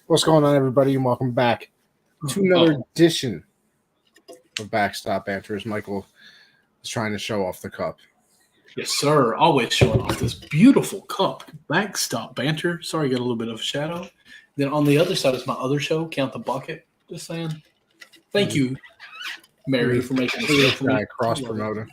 What's going on, everybody, and welcome back to another edition of Backstop Banter as Michael is trying to show off the cup. Yes, sir. Always showing off this beautiful cup. Backstop Banter. Sorry, got a little bit of a shadow. Then on the other side is my other show, Count the Bucket. Just saying. Thank you, Mary, for making this for me. Cross promoting.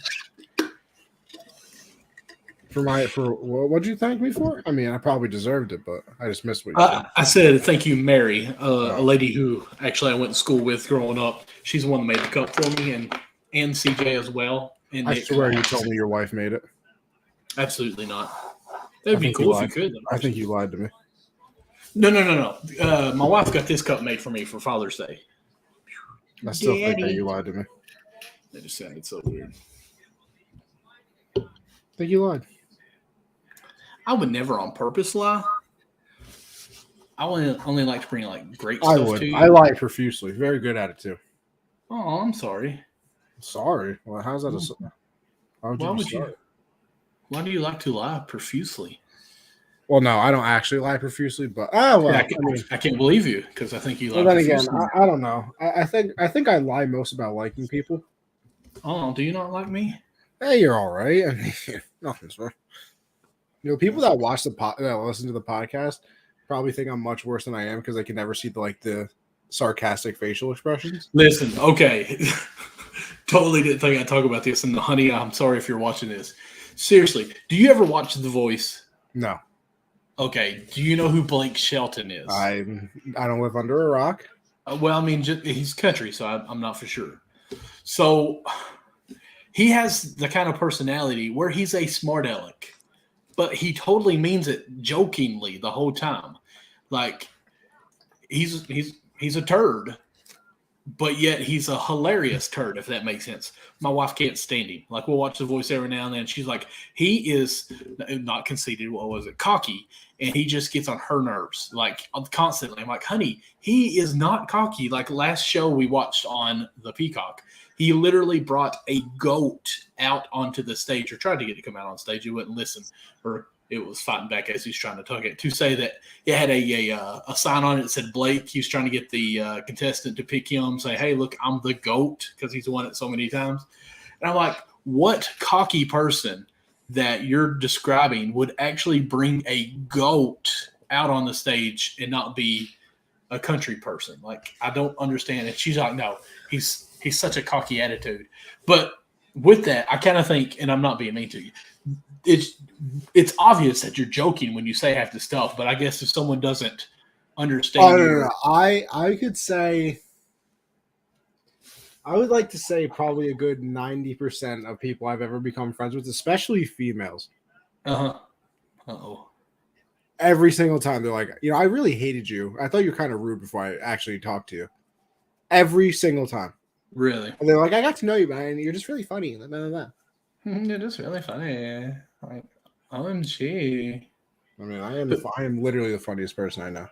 For what'd you thank me for? I mean, I probably deserved it, but I just missed what you said. I said thank you, Mary, a lady who actually I went to school with growing up. She's the one that made the cup for me, and CJ as well. And I swear you told me your wife made it. Absolutely not. That'd be cool if you could. I think you lied to me. No. My wife got this cup made for me for Father's Day. I still think that you lied to me. That just sounded so weird. I think you lied. I would never on purpose lie. I only like to bring like great stuff to you. I lie profusely. Very good at it too. Oh, I'm sorry. Sorry. Well, how's that Why do you like to lie profusely? Well, no, I don't actually lie profusely, but I can't believe you because I think you lie. Well, then profusely. again, I don't know. I think I lie most about liking people. Oh, do you not like me? Hey, you're all right. I mean, nothing's wrong. You know, people that watch that listen to the podcast probably think I'm much worse than I am because they can never see the sarcastic facial expressions. Listen, okay, totally didn't think I'd talk about this. And honey, I'm sorry if you're watching this. Seriously, do you ever watch The Voice? No. Okay, do you know who Blake Shelton is? I don't live under a rock. Well, I mean, he's country, so I'm not for sure. So he has the kind of personality where he's a smart aleck. But he totally means it jokingly the whole time. Like he's a turd, but yet he's a hilarious turd, if that makes sense. My wife can't stand him. Like we'll watch The Voice every now and then. She's like, he is not conceited. What was it? Cocky. And he just gets on her nerves, like constantly. I'm like, honey, he is not cocky. Like last show we watched on the Peacock, he literally brought a goat out onto the stage, or tried to get it to come out on stage. He wouldn't listen, or it was fighting back as he's trying to tug it. To say that it had a sign on it that said Blake. He was trying to get the contestant to pick him, say, hey, look, I'm the GOAT, because he's won it so many times. And I'm like, what cocky person that you're describing would actually bring a goat out on the stage and not be a country person? Like, I don't understand it. She's like, no, he's such a cocky attitude. But with that, I kind of think, and I'm not being mean to you, it's obvious that you're joking when you say half the stuff, but I guess if someone doesn't understand no. I could say, I would like to say probably a good 90% of people I've ever become friends with, especially females. Every single time they're like, I really hated you. I thought you were kind of rude before I actually talked to you. Every single time. Really? And they're like, I got to know you, man. You're just really funny. You're just really funny. Like, OMG. I mean, I am literally the funniest person I know.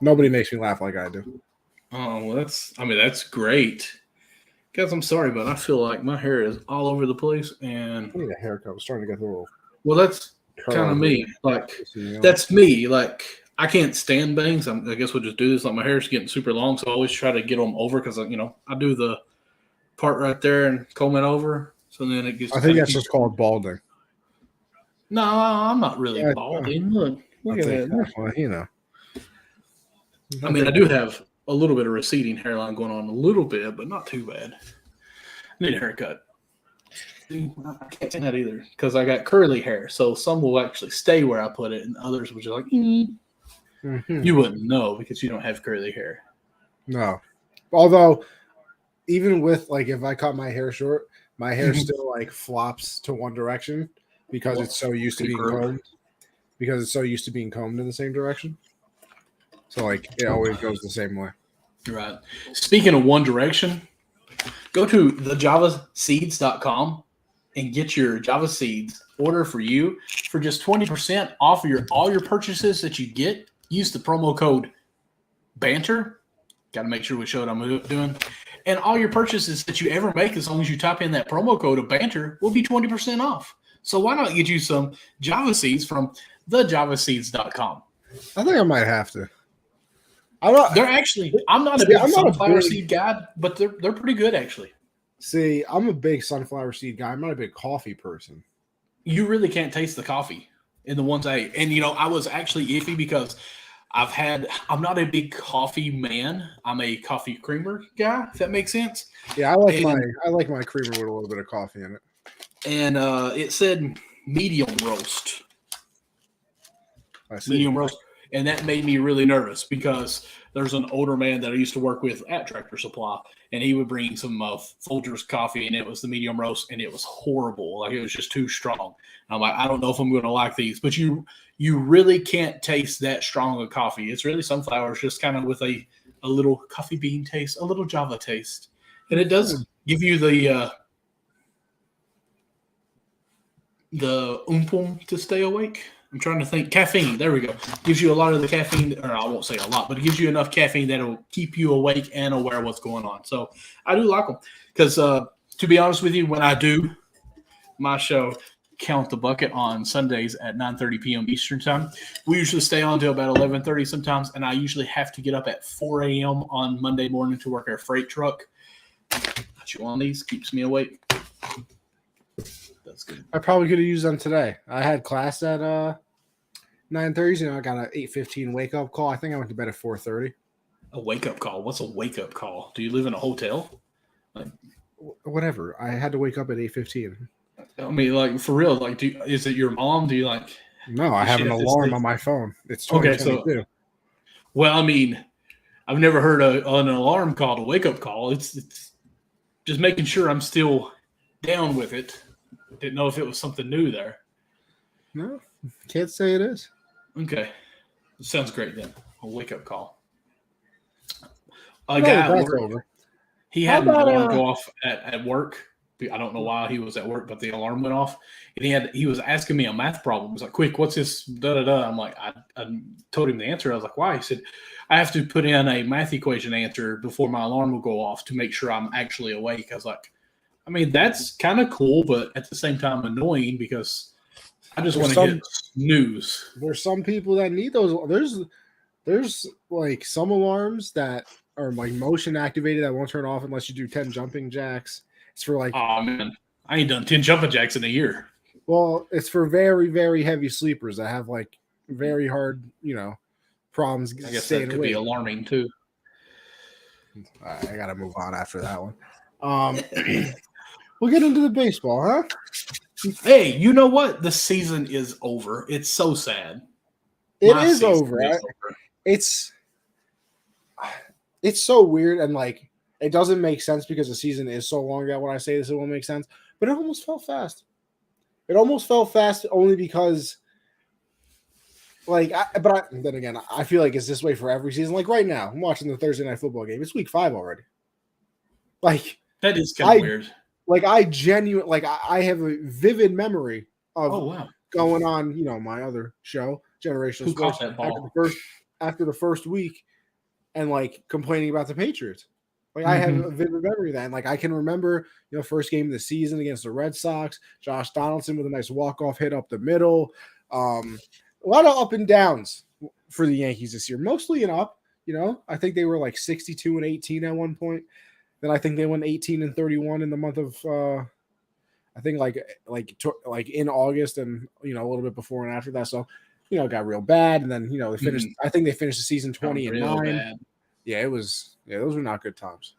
Nobody makes me laugh like I do. Oh, well, that's great. Guys, I'm sorry, but I feel like my hair is all over the place, and I need a haircut. I'm starting to get a little. Well, that's kind of me. Like, that's me. Like, I can't stand bangs. I guess we'll just do this. Like, my hair's getting super long, so I always try to get them over because I do the part right there and comb it over. So then it gets. I think that's just called balding. No, I'm not really balding. Look at that. Well, I mean, I do have a little bit of receding hairline going on, a little bit, but not too bad. I need a haircut. I can't stand that either because I got curly hair. So some will actually stay where I put it, and others will just like, Mm-hmm. You wouldn't know because you don't have curly hair. No. Although, even with, like, if I cut my hair short, my hair still, like, flops to one direction because it's so used to being combed. Because it's so used to being combed in the same direction. So, like, it always goes the same way. Right. Speaking of one direction, go to thejavaseeds.com and get your Java Seeds order for you for just 20% off of all your purchases that you get. Use the promo code BANTER. Got to make sure we show what I'm doing. And all your purchases that you ever make, as long as you type in that promo code of BANTER, will be 20% off. So why not get you some Java Seeds from thejavaseeds.com? I think I might have to. I'm not a big sunflower seed guy, but they're pretty good actually. See, I'm a big sunflower seed guy. I'm not a big coffee person. You really can't taste the coffee in the ones I ate. And I was actually iffy because I'm not a big coffee man. I'm a coffee creamer guy, if that makes sense. Yeah, I like my creamer with a little bit of coffee in it. And it said medium roast. Medium roast. And that made me really nervous because there's an older man that I used to work with at Tractor Supply, and he would bring some Folgers coffee, and it was the medium roast, and it was horrible. Like, it was just too strong. And I'm like, I don't know if I'm going to like these. But you really can't taste that strong of coffee. It's really sunflowers, just kind of with a little coffee bean taste, a little Java taste. And it does give you the oomph to stay awake. I'm trying to think. Caffeine. There we go. Gives you a lot of the caffeine, or I won't say a lot, but it gives you enough caffeine that will keep you awake and aware of what's going on. So I do like them because, to be honest with you, when I do my show, Count the Bucket, on Sundays at 9:30 p.m. Eastern time, we usually stay on until about 11:30 sometimes, and I usually have to get up at 4 a.m. on Monday morning to work our freight truck. Got you on these. Keeps me awake. That's good. I probably could have used them today. I had class at 9:30. I got an 8:15 wake up call. I think I went to bed at 4:30. A wake up call? What's a wake up call? Do you live in a hotel? Whatever. I had to wake up at 8:15. I mean, like, for real. Like, is it your mom? Do you like? No, I have an alarm on my phone. It's 2022. Okay, well, I mean, I've never heard an alarm called a wake up call. It's just making sure I'm still down with it. Didn't know if it was something new there. No, can't say it is. Okay. Sounds great then. A wake-up call. A guy at work, over. He had an alarm go off at work. I don't know why he was at work, but the alarm went off. And he was asking me a math problem. He was like, quick, what's this? Da-da-da. I'm like, I told him the answer. I was like, why? He said, I have to put in a math equation answer before my alarm will go off to make sure I'm actually awake. I was like, I mean, that's kind of cool, but at the same time annoying because I just want to get news. There's some people that need those. There's like some alarms that are like motion activated that won't turn off unless you do 10 jumping jacks. It's for like, oh man, I ain't done 10 jumping jacks in a year. Well, it's for very, very heavy sleepers that have like very hard, problems. I guess that could be alarming too. I gotta move on after that one. We'll get into the baseball, huh? Hey, you know what? The season is over. It's so sad. It is over. It's so weird, and like it doesn't make sense because the season is so long that when I say this, it won't make sense. But it almost felt fast. It almost felt fast only because, then again, I feel like it's this way for every season. Like right now, I'm watching the Thursday night football game. It's week 5 already. Like that is kind of weird. Like I have a vivid memory of going on, my other show, Generational Sports, after the first week, and like complaining about the Patriots. Like I have a vivid memory of that. And like I can remember, first game of the season against the Red Sox, Josh Donaldson with a nice walk-off hit up the middle. A lot of up and downs for the Yankees this year, mostly an up. I think they were like 62-18 at one point. Then I think they went 18-31 in the month of I think like in August and a little bit before and after that. So it got real bad, and then they finished. I think they finished the season 20-9. Yeah, it was. Yeah, those were not good times.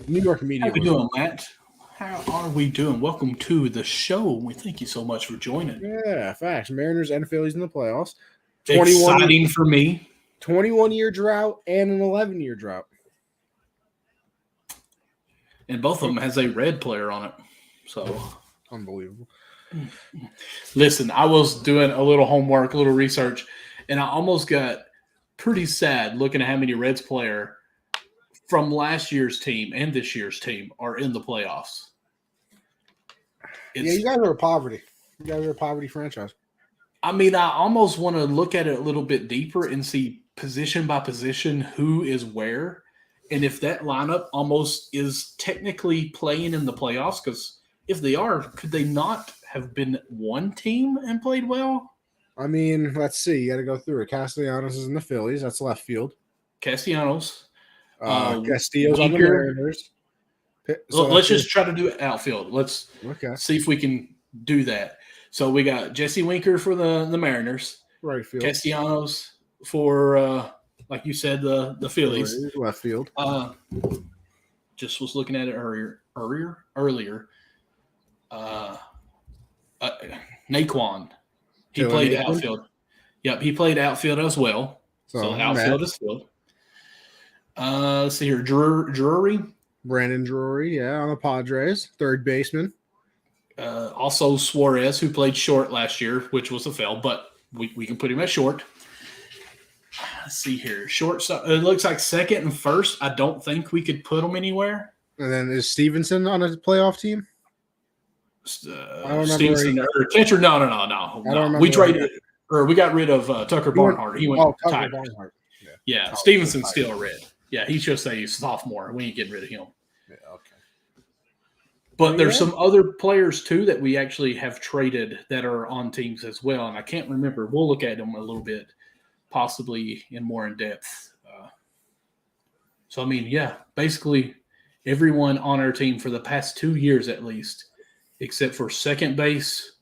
New York media. How are we doing, Matt? How are we doing? Welcome to the show. We thank you so much for joining. Yeah, facts. Mariners and Phillies in the playoffs. Exciting for me. 21-year drought and an 11-year drought. And both of them has a red player on it. So unbelievable. Listen, I was doing a little homework, a little research, and I almost got pretty sad looking at how many Reds player from last year's team and this year's team are in the playoffs. You guys are a poverty. You guys are a poverty franchise. I mean, I almost want to look at it a little bit deeper and see position by position who is where. And if that lineup almost is technically playing in the playoffs, because if they are, could they not have been one team and played well? I mean, let's see. You got to go through it. Castellanos is in the Phillies. That's left field. Castellanos. Castillo's on the Winker. Mariners. Let's just try to do outfield. Let's Okay. see if we can do that. So we got Jesse Winker for the Mariners. Right field. Castellanos for, like you said, the Phillies. Left field. Just was looking at it earlier. Naquan. He played outfield. Yep, he played outfield as well. So outfield is filled. Let's see here. Drury. Brandon Drury, on the Padres. Third baseman. Also Suarez, who played short last year, which was a fail, but we can put him at short. Let's see here. Shortstop. It looks like second and first. I don't think we could put them anywhere. And then is Stevenson on a playoff team? Stevenson or catcher? No. We traded or we got rid of Tucker Barnhart. He went Tucker Barnhart. Yeah. Stevenson's still red. Yeah, he's just a sophomore. We ain't getting rid of him. Yeah, okay. But there's some other players too that we actually have traded that are on teams as well, and I can't remember. We'll look at them a little bit, possibly more in depth. So I mean, basically everyone on our team for the past 2 years at least, except for second base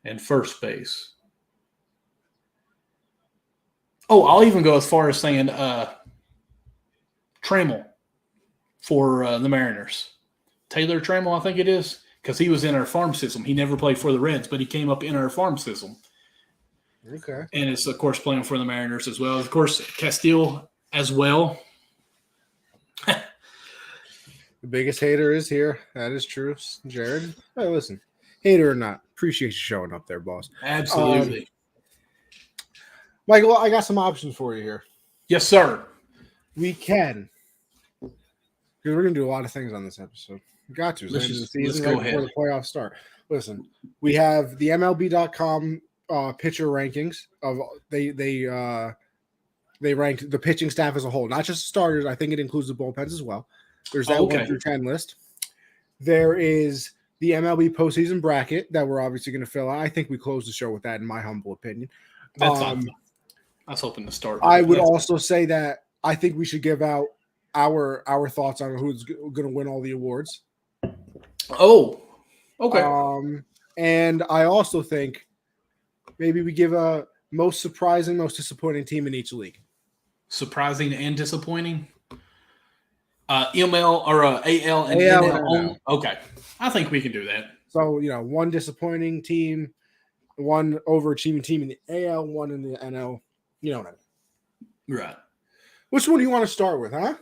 and first base. Oh, I'll even go as far as saying Trammell for the Mariners. Taylor Trammell, I think it is, because he was in our farm system. He never played for the Reds, but he came up in our farm system. Okay. And it's, of course, playing for the Mariners as well. Of course, Castillo as well. The biggest hater is here. That is true, Jared. Hey, listen, hater or not, appreciate you showing up there, boss. Absolutely. Michael, I got some options for you here. Yes, sir. We can. Because we're going to do a lot of things on this episode. We got to. Let's go ahead. Before the playoffs start. Listen, we have the MLB.com pitcher rankings. They ranked the pitching staff as a whole, not just starters. I think it includes the bullpens as well. There's that 1 through 10 list. There is the MLB postseason bracket that we're obviously going to fill out. I think we closed the show with that, in my humble opinion. That's I was hoping to start. I would also say that I think we should give out our thoughts on who's going to win all the awards. Oh, okay. And I also think maybe we give a most surprising, most disappointing team in each league. Surprising and disappointing. ML or AL and AL NL. Okay, I think we can do that. So one disappointing team, one overachieving team in the AL, one in the NL. You know what I mean? Right. Which one do you want to start with, huh?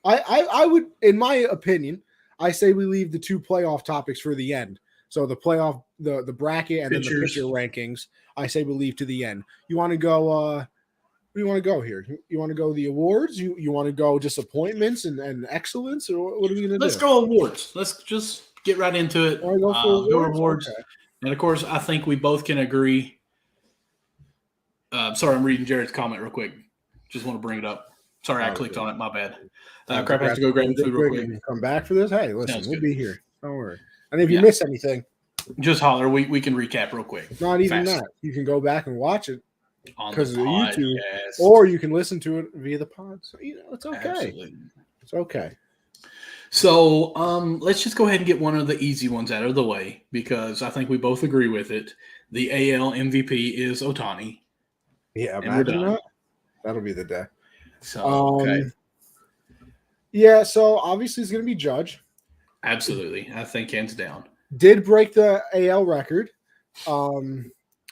I would, in my opinion, I say we leave the 2 playoff topics for the end. So the playoff, the bracket, and then the pitcher rankings, I say we leave to the end. You want to go? Where do you want to go here? You want to go the awards? You want to go disappointments and excellence, or what are we going to do? Let's go awards. Let's just get right into it. Go awards. Okay. And of course, I think we both can agree. Sorry, I'm reading Jared's comment real quick. Just want to bring it up. Sorry, I clicked on it. My bad. Crap, I have to go grab food real quick. Come back for this? Hey, listen, we'll be here. Don't worry. And if you miss anything, just holler. We can recap real quick. Not even that. You can go back and watch it because of YouTube, yes. Or you can listen to it via the pod. So it's okay. Absolutely. It's okay. So let's just go ahead and get one of the easy ones out of the way because I think we both agree with it. The AL MVP is Ohtani. Yeah, imagine that. That'll be the day. So okay. Yeah, so obviously it's going to be Judge. Absolutely. I think hands down. Did break the AL record.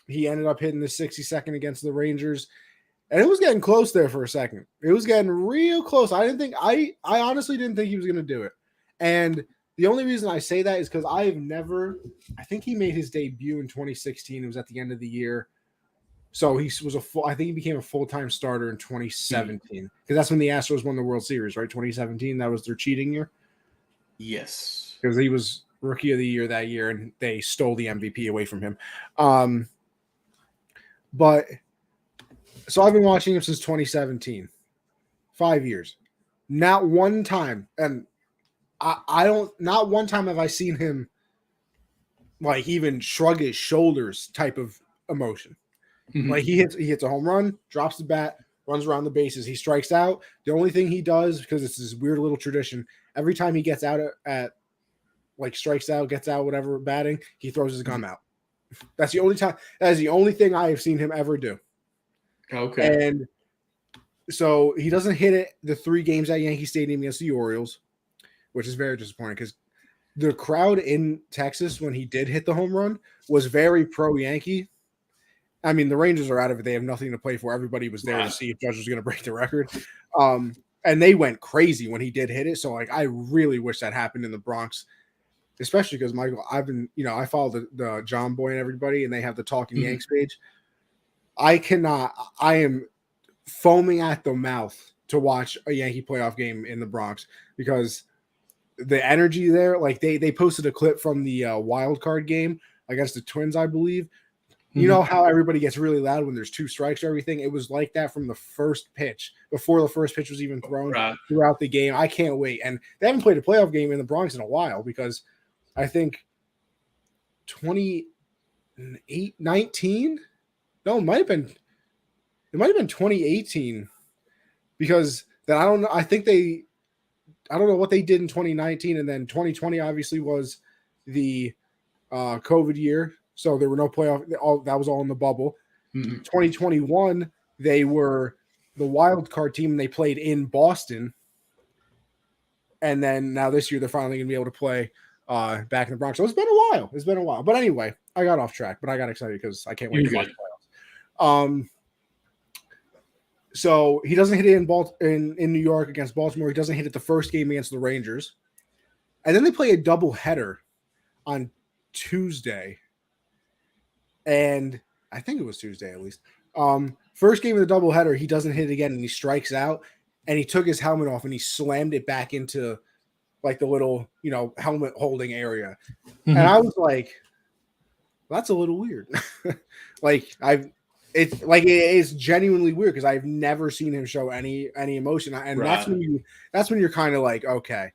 He ended up hitting the 62nd against the Rangers. And it was getting close there for a second. It was getting real close. I honestly didn't think he was going to do it. And the only reason I say that is because I think he made his debut in 2016. It was at the end of the year. So I think he became a full-time starter in 2017. Because that's when the Astros won the World Series, right? 2017, that was their cheating year? Yes. Because he was Rookie of the Year that year, and they stole the MVP away from him. But so I've been watching him since 2017. 5 years. Not one time, and not one time have I seen him like even shrug his shoulders type of emotion. Mm-hmm. Like he hits a home run, drops the bat, runs around the bases. He strikes out. The only thing he does, because it's this weird little tradition, every time he gets out at like strikes out, gets out, whatever batting, he throws his gum out. That's the only time. That is the only thing I have seen him ever do. Okay. And so he doesn't hit it the 3 games at Yankee Stadium against the Orioles, which is very disappointing because the crowd in Texas when he did hit the home run was very pro-Yankee. I mean, the Rangers are out of it. They have nothing to play for. Everybody was there to see if Judge was going to break the record. And they went crazy when he did hit it. So, like, I really wish that happened in the Bronx, especially because, Michael, I've been, I follow the John Boy and everybody, and they have the Talking Yanks page. I am foaming at the mouth to watch a Yankee playoff game in the Bronx because the energy there, like they posted a clip from the wild card game against the Twins, I believe. You know how everybody gets really loud when there's 2 strikes or everything? It was like that from the first pitch, before the first pitch was even thrown throughout the game. I can't wait. And they haven't played a playoff game in the Bronx in a while because I think 2019? No, it might have been 2018 because then I don't know. I don't know what they did in 2019, and then 2020 obviously was the COVID year. So there were no playoff. That was all in the bubble. 2021, they were the wild card team, and they played in Boston. And then now this year, they're finally going to be able to play back in the Bronx. So it's been a while. But anyway, I got off track, but I got excited because I can't wait to watch the playoffs. So he doesn't hit it in New York against Baltimore. He doesn't hit it the first game against the Rangers. And then they play a doubleheader on Tuesday. And I think it was Tuesday at least. First game of the doubleheader, he doesn't hit it again, and he strikes out. And he took his helmet off and he slammed it back into like the little, helmet holding area. And I was like, that's a little weird. It's genuinely weird because I've never seen him show any emotion. And that's when you're kind of like, okay,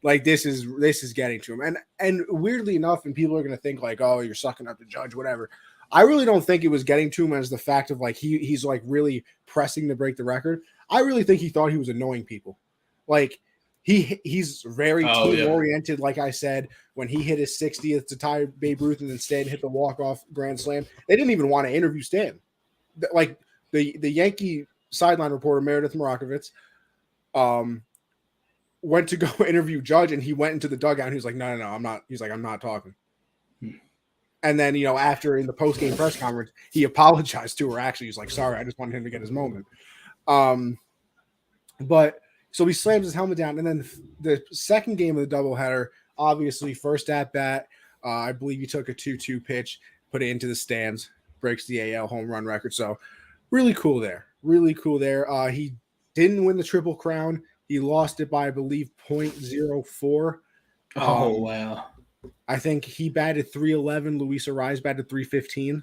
like this is getting to him. And weirdly enough, and people are going to think like, oh, you're sucking up to Judge, whatever. I really don't think it was getting to him as the fact of like he's like really pressing to break the record. I really think he thought he was annoying people. Like he's very team oriented. Like I said, when he hit his 60th to tie Babe Ruth and then Stan hit the walk-off grand slam, they didn't even want to interview Stan. Like the Yankee sideline reporter Meredith Marakovitz went to go interview Judge, and he went into the dugout and he was like, no, I'm not. He's like, I'm not talking. And then, after in the post-game press conference, he apologized to her. Actually, he's like, sorry, I just wanted him to get his moment. But so he slams his helmet down. And then the second game of the doubleheader, obviously first at bat, I believe he took a 2-2 pitch, put it into the stands, breaks the AL home run record. So really cool there. He didn't win the Triple Crown. He lost it by, I believe, 0.04. Oh, wow. I think he batted 311. Luis Ariz batted 315.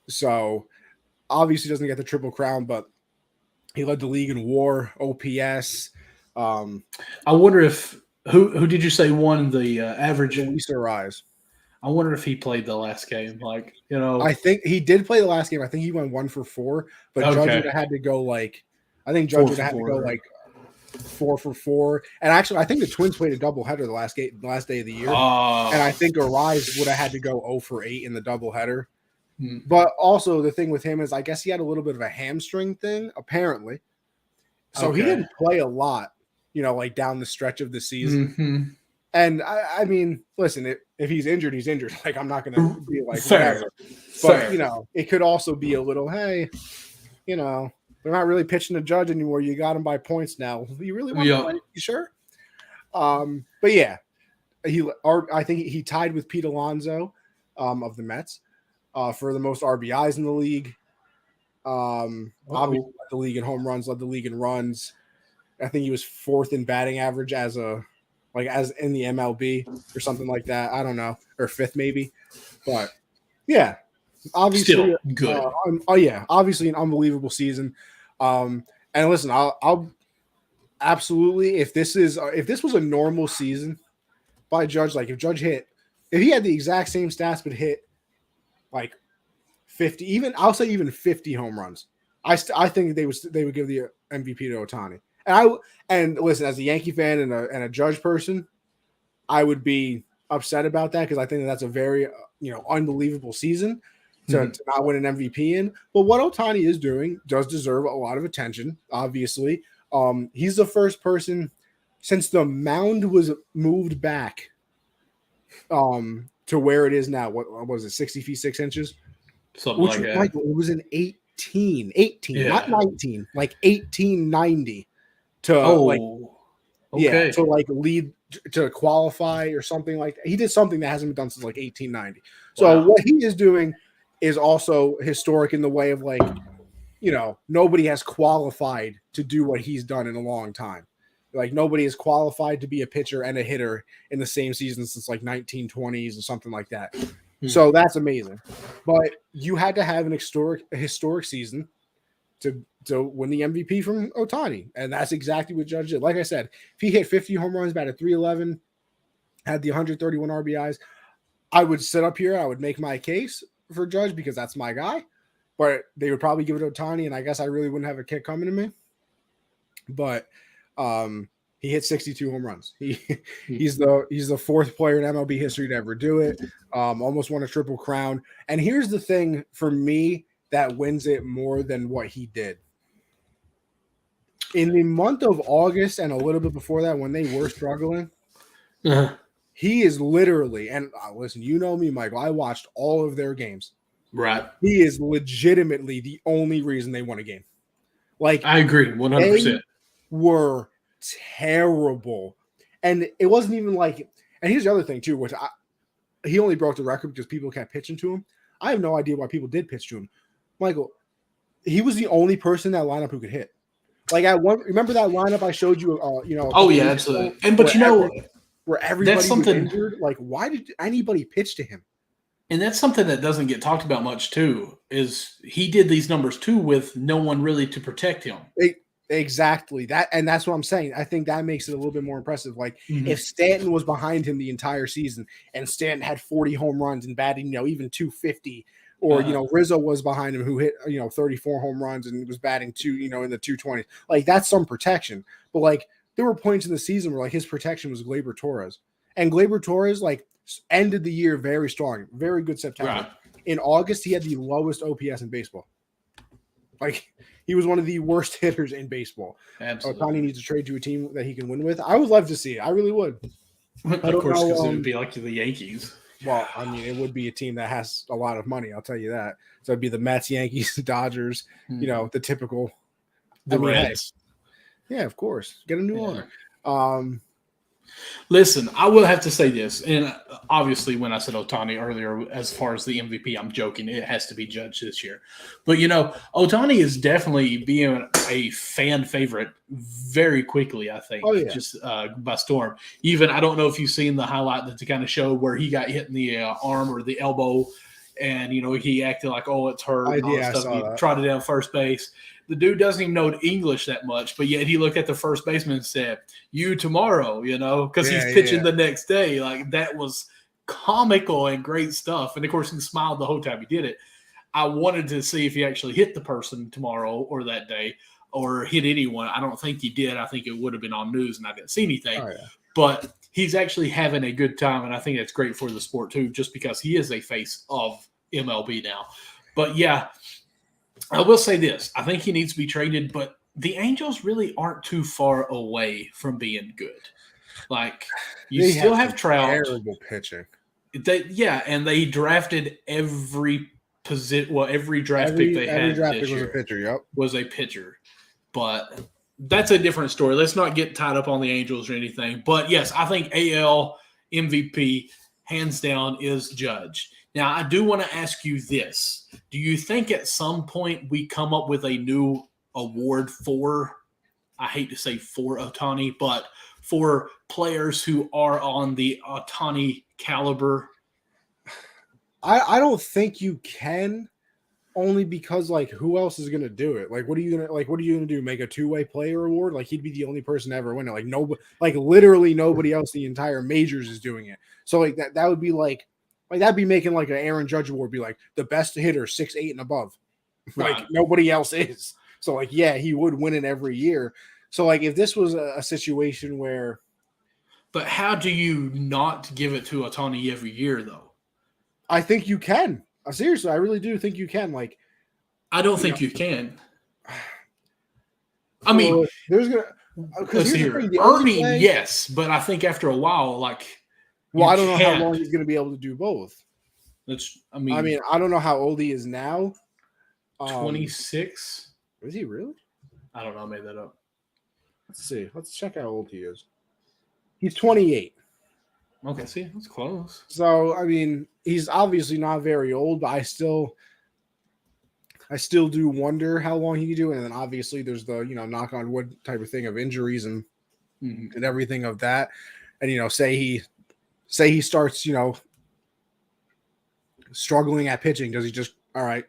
So obviously doesn't get the Triple Crown, but he led the league in WAR, OPS. I wonder if who did you say won the average? Luis Ariz. I wonder if he played the last game. I think he did play the last game. I think he went 1 for 4, but Judge would have had to go I think Judge would have had to go 4 for 4. And actually, I think the Twins played a doubleheader the last day of the year. And I think Ariz would have had to go 0 for 8 in the doubleheader. But also the thing with him is I guess he had a little bit of a hamstring thing, apparently. So he didn't play a lot, down the stretch of the season. And I mean, listen, if he's injured, he's injured. Like, I'm not going to be like, fair. But, it could also be a little, hey, they're not really pitching to Judge anymore. You got him by points now. You really want to play? You sure? But yeah, I think he tied with Pete Alonso of the Mets for the most RBIs in the league. Obviously led the league in home runs, led the league in runs. I think he was 4th in batting average as in the MLB or something like that. I don't know, or 5th maybe. But yeah, obviously still good. Obviously an unbelievable season. And listen, I'll absolutely, if this was a normal season by Judge, like if he had the exact same stats but hit like 50, I'll say even 50 home runs, I think they would give the MVP to Ohtani. And listen, as a Yankee fan and a Judge person, I would be upset about that because I think that's a very unbelievable season to not win an MVP in. But what Ohtani is doing does deserve a lot of attention. Obviously, he's the first person since the mound was moved back to where it is now. What was it, 60 feet 6 inches? Something like that. Michael, it was an 18, not 19, like 1890 to okay. to like lead to qualify or something like that. He did something that hasn't been done since like 1890. So what he is doing is also historic in the way of like, nobody has qualified to do what he's done in a long time. Like nobody is qualified to be a pitcher and a hitter in the same season since like 1920s or something like that. So that's amazing. But you had to have an historic season to win the MVP from Ohtani. And that's exactly what Judge did. Like I said, if he hit 50 home runs, batted .311, had the 131 RBIs, I would sit up here. I would make my case for Judge because that's my guy. But they would probably give it to Ohtani, and I guess I really wouldn't have a kick coming to me. But he hit 62 home runs. He's the fourth player in MLB history to ever do it. Almost won a triple crown. And here's the thing for me that wins it more than what he did. In the month of August and a little bit before that, when they were struggling, he is literally, and listen, you know me, Michael, I watched all of their games. Right. He is legitimately the only reason they won a game. Like, I agree, 100%. They were terrible. And it wasn't even like, and here's the other thing too, which he only broke the record because people kept pitching to him. I have no idea why people did pitch to him. Michael, he was the only person in that lineup who could hit. Like remember that lineup I showed you? Oh yeah, absolutely. And but where everybody was injured. Like, why did anybody pitch to him? And that's something that doesn't get talked about much too. Is he did these numbers too with no one really to protect him? Exactly that, and that's what I'm saying. I think that makes it a little bit more impressive. Like if Stanton was behind him the entire season, and Stanton had 40 home runs and batting, even 250. Or, Rizzo was behind him who hit, 34 home runs and was batting in the 220s. Like, that's some protection. But, like, there were points in the season where, like, his protection was Gleyber Torres. And Gleyber Torres, like, ended the year very strong. Very good September. Right. In August, he had the lowest OPS in baseball. Like, he was one of the worst hitters in baseball. Absolutely. Ohtani needs to trade to a team that he can win with. I would love to see it. I really would. Of course, because it would be like the Yankees. Well, I mean, it would be a team that has a lot of money. I'll tell you that. So it'd be the Mets, Yankees, Dodgers. The typical. Reds. Hey, yeah, of course. Get a new owner. Listen, I will have to say this, and obviously, when I said Ohtani earlier, as far as the MVP, I'm joking. It has to be Judge this year, but Ohtani is definitely being a fan favorite very quickly. I think, just by storm. Even I don't know if you've seen the highlight that they kind of showed where he got hit in the arm or the elbow, and he acted like, "Oh, it's hurt." And all that stuff. He trotted down first base. The dude doesn't even know English that much, but yet he looked at the first baseman and said, "You tomorrow," because he's pitching the next day. Like, that was comical and great stuff. And of course, he smiled the whole time he did it. I wanted to see if he actually hit the person tomorrow or that day or hit anyone. I don't think he did. I think it would have been on news and I didn't see anything. But he's actually having a good time, and I think that's great for the sport too, just because he is a face of MLB now. But yeah, I will say this. I think he needs to be traded, but the Angels really aren't too far away from being good. Like, you still have Trout. Terrible pitching. And they drafted every draft pick they had this year was a pitcher. But that's a different story. Let's not get tied up on the Angels or anything. But yes, I think AL MVP, hands down, is Judge. Now, I do want to ask you this. Do you think at some point we come up with a new award for, I hate to say for Ohtani, but for players who are on the Ohtani caliber? I don't think you can, only because, like, who else is going to do it? Like, what are you going to do? Make a two-way player award? Like, he'd be the only person to ever win it. Literally nobody else in the entire majors is doing it. So, like, that would be like that'd be making like an Aaron Judge award, be like the best hitter 6'8" and above. Like Right. nobody else is. So like, yeah, he would win it every year. So like, if this was a situation where, But how do you not give it to Ohtani every year, though? I think you can. Seriously, I really do think you can. Like, I don't you know, think you can. I mean, there's gonna because let's here's see the here. thing: the only Earning, way. yes, but I think after a while, like Well, you I don't know how can't. long he's going to be able to do both. I I mean, mean, I don't know how old he is now. 26. Is he really? I don't know. I made that up. Let's see. Let's check how old he is. He's 28. Okay, see, that's close. So, I mean, he's obviously not very old, but I still do wonder how long he can do. And then obviously there's the, knock on wood type of thing of injuries and everything of that. And, say he starts, struggling at pitching. Does he just, all right,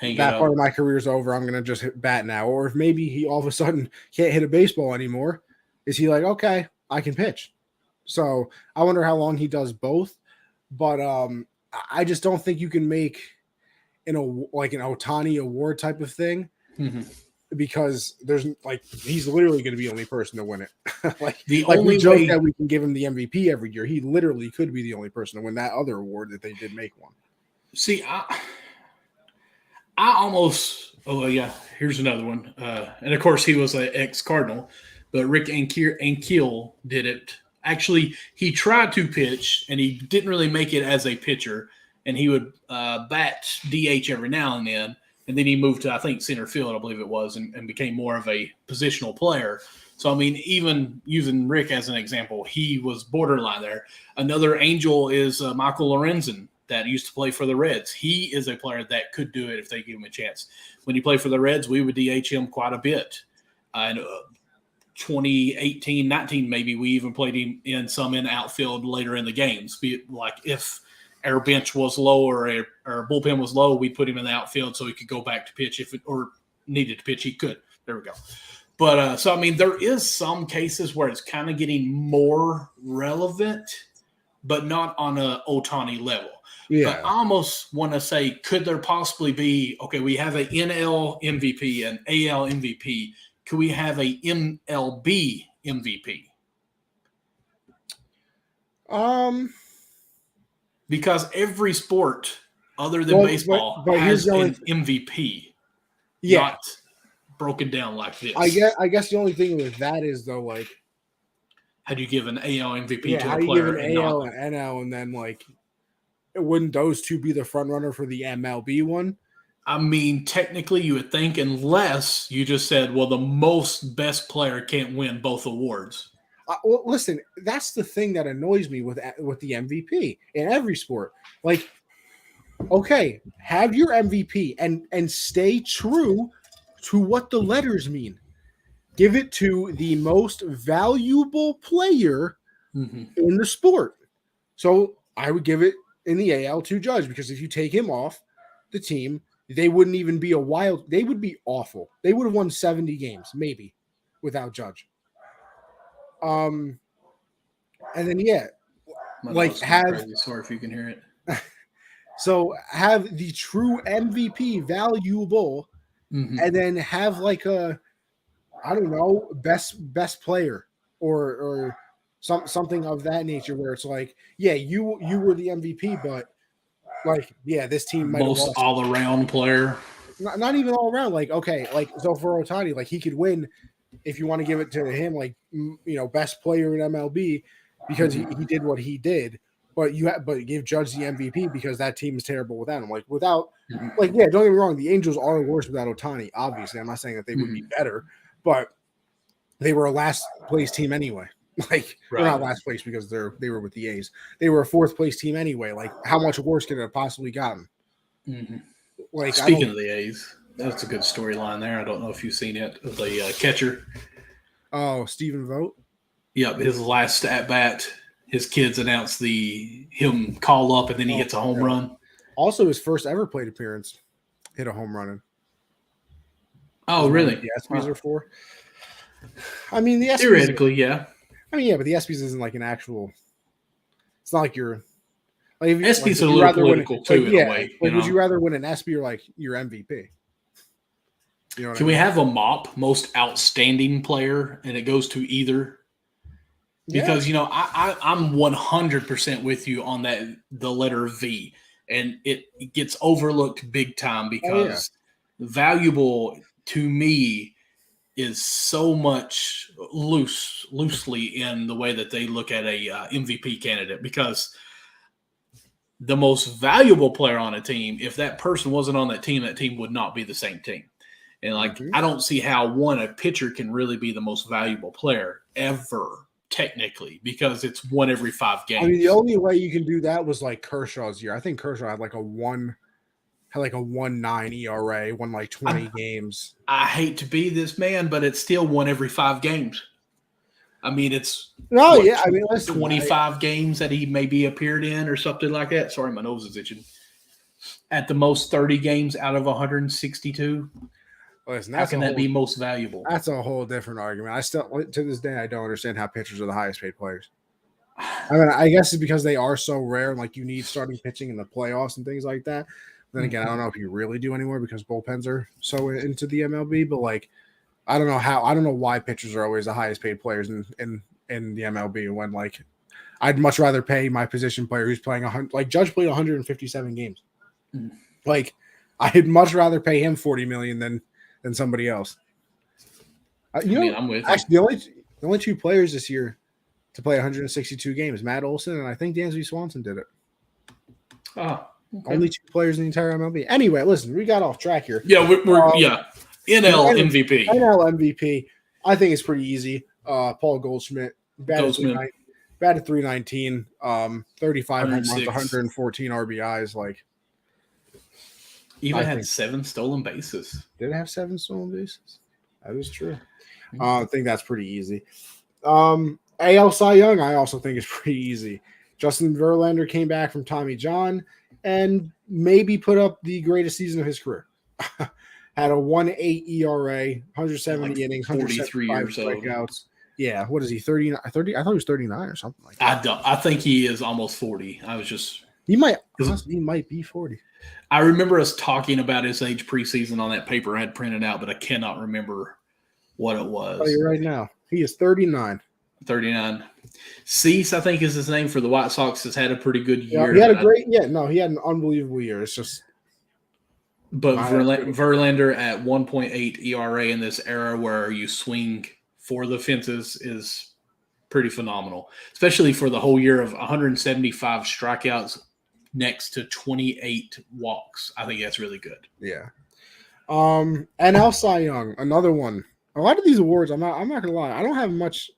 that part of my career is over. I'm going to just hit bat now. Or if maybe he all of a sudden can't hit a baseball anymore, is he like, okay, I can pitch? So I wonder how long he does both. But I just don't think you can make an Ohtani award type of thing because there's he's literally going to be the only person to win it. We joke that we can give him the MVP every year. He literally could be the only person to win that other award that they did make one. See, I almost. Oh yeah, here's another one. And of course, he was an ex-Cardinal, but Rick Ankiel did it. Actually, he tried to pitch, and he didn't really make it as a pitcher. And he would bat DH every now and then. And then he moved to, I think, center field, I believe it was, and became more of a positional player. So, I mean, even using Rick as an example, he was borderline there. Another angel is Michael Lorenzen that used to play for the Reds. He is a player that could do it if they give him a chance. When he played for the Reds, we would DH him quite a bit. And 2018, 19, maybe we even played him in outfield later in the games. Like if our bench was low or our bullpen was low, we put him in the outfield so he could go back to pitch or needed to pitch. He could. There we go. But so, I mean, there is some cases where it's kind of getting more relevant, but not on a Ohtani level. Yeah. But I almost want to say, could there possibly be, okay, we have a NL MVP and AL MVP. Could we have a MLB MVP? Because every sport other than baseball has an MVP. Yeah. Not broken down like this. I guess the only thing with that is though, like, how do you give an AL MVP to a player? How do you give an AL and NL, and then wouldn't those two be the front runner for the MLB one? I mean, technically, you would think, unless you just said, well, the best player can't win both awards. Well, listen, that's the thing that annoys me with the MVP in every sport. Like, okay, have your MVP and stay true to what the letters mean. Give it to the most valuable player in the sport. So I would give it in the AL to Judge, because if you take him off the team, they wouldn't even be they would be awful. They would have won 70 games, maybe, without Judge. And then, sorry if you can hear it. So have the true MVP valuable, and then have I don't know, best player or something of that nature, where it's like, yeah, you were the MVP, but this team might most have lost. All around player. Not even all around. So for Ohtani, he could win if you want to give it to him, best player in MLB, because he did what he did. But give Judge the MVP because that team is terrible without him. Don't get me wrong, the Angels are worse without Ohtani. Obviously, I'm not saying that they would be better, but they were a last place team anyway. They're not last place because they were with the A's. They were a fourth place team anyway. How much worse could it have possibly gotten? Speaking of the A's, that's a good storyline there. I don't know if you've seen it. The catcher. Oh, Stephen Vogt. Yep, his last at bat, his kids announced him call up, and then he hits a home run. Also, his first ever plate appearance, hit a home run. Oh, really? The ESPYs are for. I mean, the ESPYs, theoretically, yeah. I mean, yeah, but the ESPYs isn't an actual. It's not like you're. ESPYs are a little political too, in a way. Would you rather win an ESPY or your MVP? You know what Can I we mean? have a mop, most outstanding player, and it goes to either? Because I'm 100% with you on that. The letter V, and it gets overlooked big time Oh yeah. because valuable to me is so much loosely in the way that they look at a MVP candidate, because the most valuable player on a team, if that person wasn't on that team would not be the same team. And I don't see how a pitcher can really be the most valuable player ever, technically, because it's one every 5 games. I mean, the only way you can do that was like Kershaw's year. I think Kershaw had like a 1.9 ERA, won like 20 games. I hate to be this man, but it's still one every 5 games. I mean, it's 25 games that he maybe appeared in or something like that. Sorry, my nose is itching. At the most 30 games out of 162. Listen, how can that be most valuable? That's a whole different argument. I still, to this day, I don't understand how pitchers are the highest paid players. I mean, I guess it's because they are so rare, and like you need starting pitching in the playoffs and things like that. Then again, I don't know if you really do anymore because bullpens are so into the MLB. But like, I don't know why pitchers are always the highest paid players in the MLB. When like, I'd much rather pay my position player who's playing like Judge played 157 games. Like, I'd much rather pay him $40 million than somebody else. I'm with actually the only 2 players this year to play 162 games, Matt Olson and I think Dansby Swanson did it. Oh, okay. Only 2 players in the entire MLB. Anyway, listen, we got off track here. Yeah, we're NL MVP. NL MVP, I think it's pretty easy. Paul Goldschmidt, batted 319, 35 home runs, 114 RBIs. Like, even had 7 stolen bases. Did it have 7 stolen bases? That is true. I think that's pretty easy. AL Cy Young, I also think is pretty easy. Justin Verlander came back from Tommy John and maybe put up the greatest season of his career. Had a 1.8 ERA, 170 innings, 43 years strikeouts. old. Yeah, what is he? 30? I thought he was 39 or something like that. I think he is almost 40. He might be 40. I remember us talking about his age preseason on that paper I had printed out, but I cannot remember what it was. I'll tell you right now, he is 39. 39. Cease, I think, is his name for the White Sox. Has had a pretty good year. He had he had an unbelievable year. It's just. But Verlander at 1.8 ERA in this era where you swing for the fences is pretty phenomenal, especially for the whole year of 175 strikeouts next to 28 walks. I think that's really good. Yeah. NL Cy Young, another one. A lot of these awards, I'm not gonna lie, I don't have much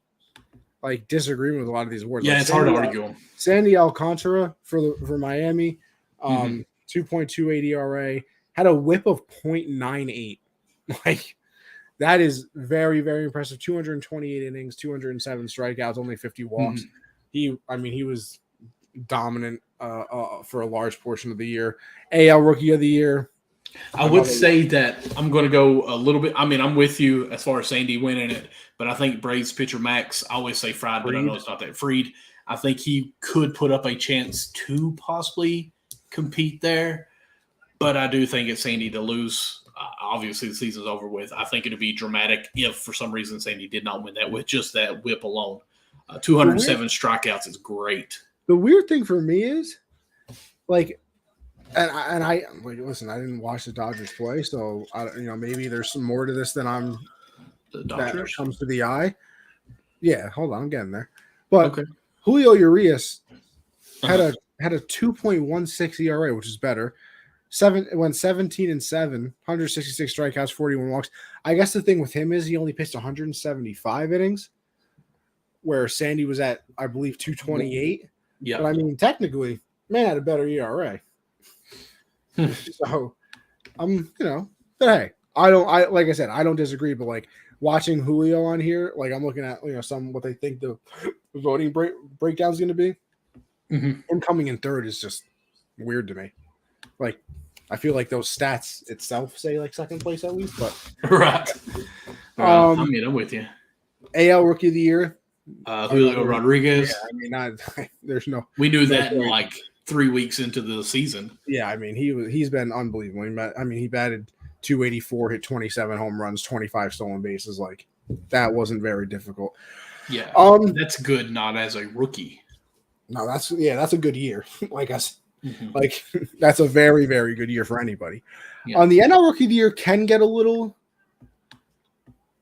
like disagreement with a lot of these awards. Yeah, like it's hard to argue them. Sandy Alcantara for Miami, 2.28 ERA, had a WHIP of 0.98. Like, that is very, very impressive. 228 innings, 207 strikeouts, only 50 walks. He was dominant for a large portion of the year. AL Rookie of the Year. I would say that I'm going to go a little bit. I mean, I'm with you as far as Sandy winning it, but I think Braves pitcher Max, I always say Fried, but I know it's not that. Fried, I think he could put up a chance to possibly compete there, but I do think it's Sandy to lose. Obviously, the season's over with. I think it would be dramatic if, for some reason, Sandy did not win that with just that whip alone. 207 strikeouts is great. The weird thing for me is, like, and I like, listen, I didn't watch the Dodgers play, so maybe there's some more to this than that comes to the eye. Yeah, hold on, I'm getting there. But Julio Urias had a 2.16 ERA, which is better. Went 17-7, 166 strikeouts, 41 walks. I guess the thing with him is he only pitched 175 innings, where Sandy was at, I believe, 228. Yeah, but I mean, technically, man had a better ERA. So, but hey, like I said, I don't disagree. But like watching Julio on here, like I'm looking at some what they think the voting breakdown is going to be. Him coming in third is just weird to me. Like, I feel like those stats itself say like second place at least, but right. I'm with you. AL Rookie of the Year, Julio Rodriguez. Yeah, I mean, there's no. We knew that like 3 weeks into the season. Yeah, I mean he's been unbelievable. He batted 284, hit 27 home runs, 25 stolen bases. Like that wasn't very difficult. Yeah, that's good. Not as a rookie. No, that's a good year. Like us, like that's a very, very good year for anybody. Yeah. On the NL Rookie of the Year can get a little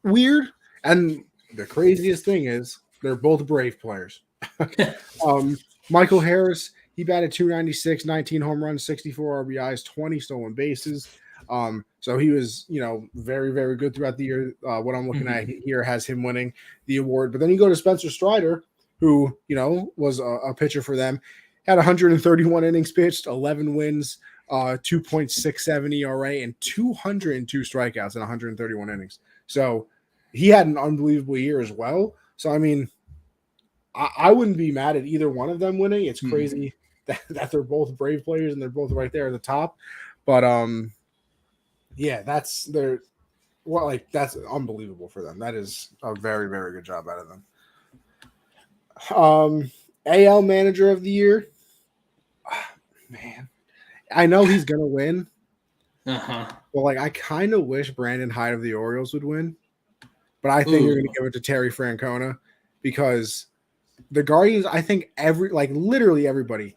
weird, and the craziest thing is they're both Brave players. Michael Harris, he batted 296, 19 home runs, 64 RBIs, 20 stolen bases. So he was, very, very good throughout the year. What I'm looking at here has him winning the award. But then you go to Spencer Strider, who, was a pitcher for them, had 131 innings pitched, 11 wins, 2.67 ERA, and 202 strikeouts in 131 innings. So he had an unbelievable year as well. So, I mean, I wouldn't be mad at either one of them winning. It's crazy that they're both Brave players and they're both right there at the top. But that's unbelievable for them. That is a very, very good job out of them. AL Manager of the Year. Man, I know he's gonna win. But I kind of wish Brandon Hyde of the Orioles would win. But I think you're gonna give it to Terry Francona because the Guardians, I think literally everybody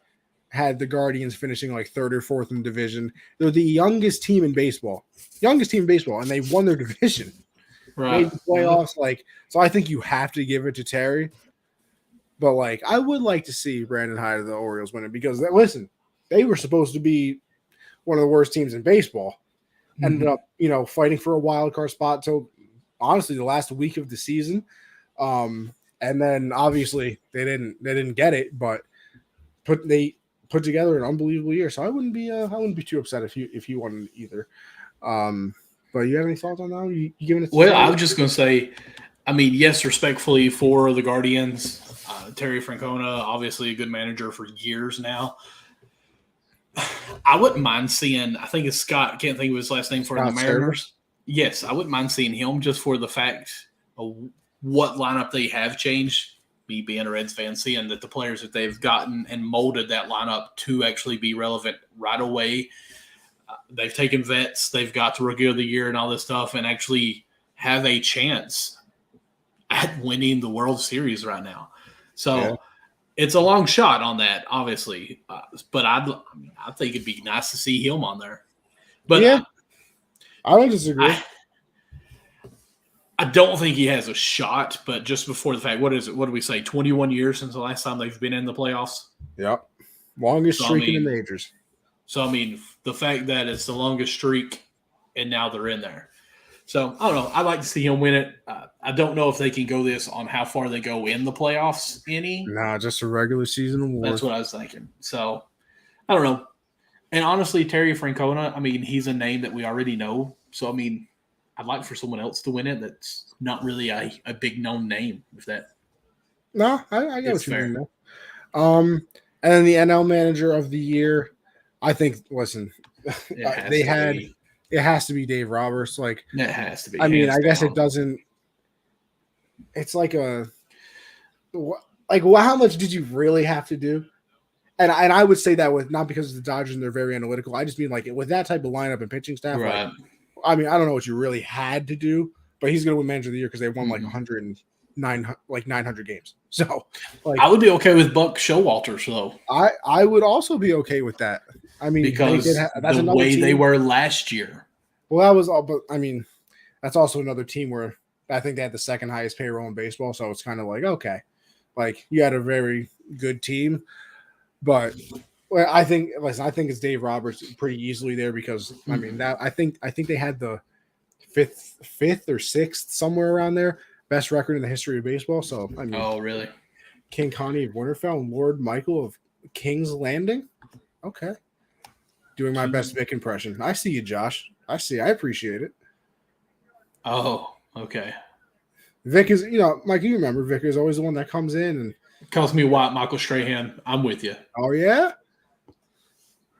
had the Guardians finishing third or fourth in the division. They're the youngest team in baseball, and they won their division. Right. Made the playoffs. So I think you have to give it to Terry. But I would like to see Brandon Hyde of the Orioles win it because listen, they were supposed to be one of the worst teams in baseball. Ended up, fighting for a wild card spot till honestly the last week of the season. And then obviously they didn't get it, but they put together an unbelievable year. So I wouldn't be too upset if you won either. But you have any thoughts on that? You giving it? Well, I was just going to say, I mean, yes, respectfully for the Guardians, Terry Francona, obviously a good manager for years now. I wouldn't mind seeing. I think it's Scott. Can't think of his last name for the Mariners. Yes, I wouldn't mind seeing him just for the fact of what lineup they have changed. Me being a Reds fan, seeing that the players that they've gotten and molded that lineup to actually be relevant right away. They've taken vets, they've got the Rookie of the Year and all this stuff, and actually have a chance at winning the World Series right now. So it's a long shot on that, obviously, but I think it'd be nice to see him on there. But yeah, I don't disagree. I don't think he has a shot, but just before the fact, what is it? What do we say? 21 years since the last time they've been in the playoffs? Yep. Longest streak in the majors. So, I mean, the fact that it's the longest streak and now they're in there. So, I don't know. I'd like to see him win it. I don't know if they can go this on how far they go in the playoffs Nah, just a regular season award. That's what I was thinking. So, I don't know. And honestly, Terry Francona, I mean, he's a name that we already know. So, I mean, I'd like for someone else to win it that's not really a big known name. If that, no, I get what you mean. And then the NL Manager of the Year, I think. Listen, it has to be Dave Roberts. It has to be. I mean, I guess it doesn't. It's how much did you really have to do? And I would say that with not because of the Dodgers and they're very analytical. I just mean with that type of lineup and pitching staff. Right. I mean, I don't know what you really had to do, but he's going to win Manager of the Year because they won 900 games. So, I would be okay with Buck Showalter, though. I would also be okay with that. I mean, because that's the way they were last year. Well, that was all, but I mean, that's also another team where I think they had the second highest payroll in baseball. So it's kind of okay, you had a very good team, but. Well, I think it's Dave Roberts pretty easily there because I mean that I think they had the fifth or sixth somewhere around there best record in the history of baseball. So I mean, oh really? King Connie of Winterfell and Lord Michael of King's Landing. Okay, doing my best Vic impression. I see you, Josh. I appreciate it. Oh, okay. Vic is Mike. You remember Vic is always the one that comes in and calls me White Michael Strahan. I'm with you. Oh yeah.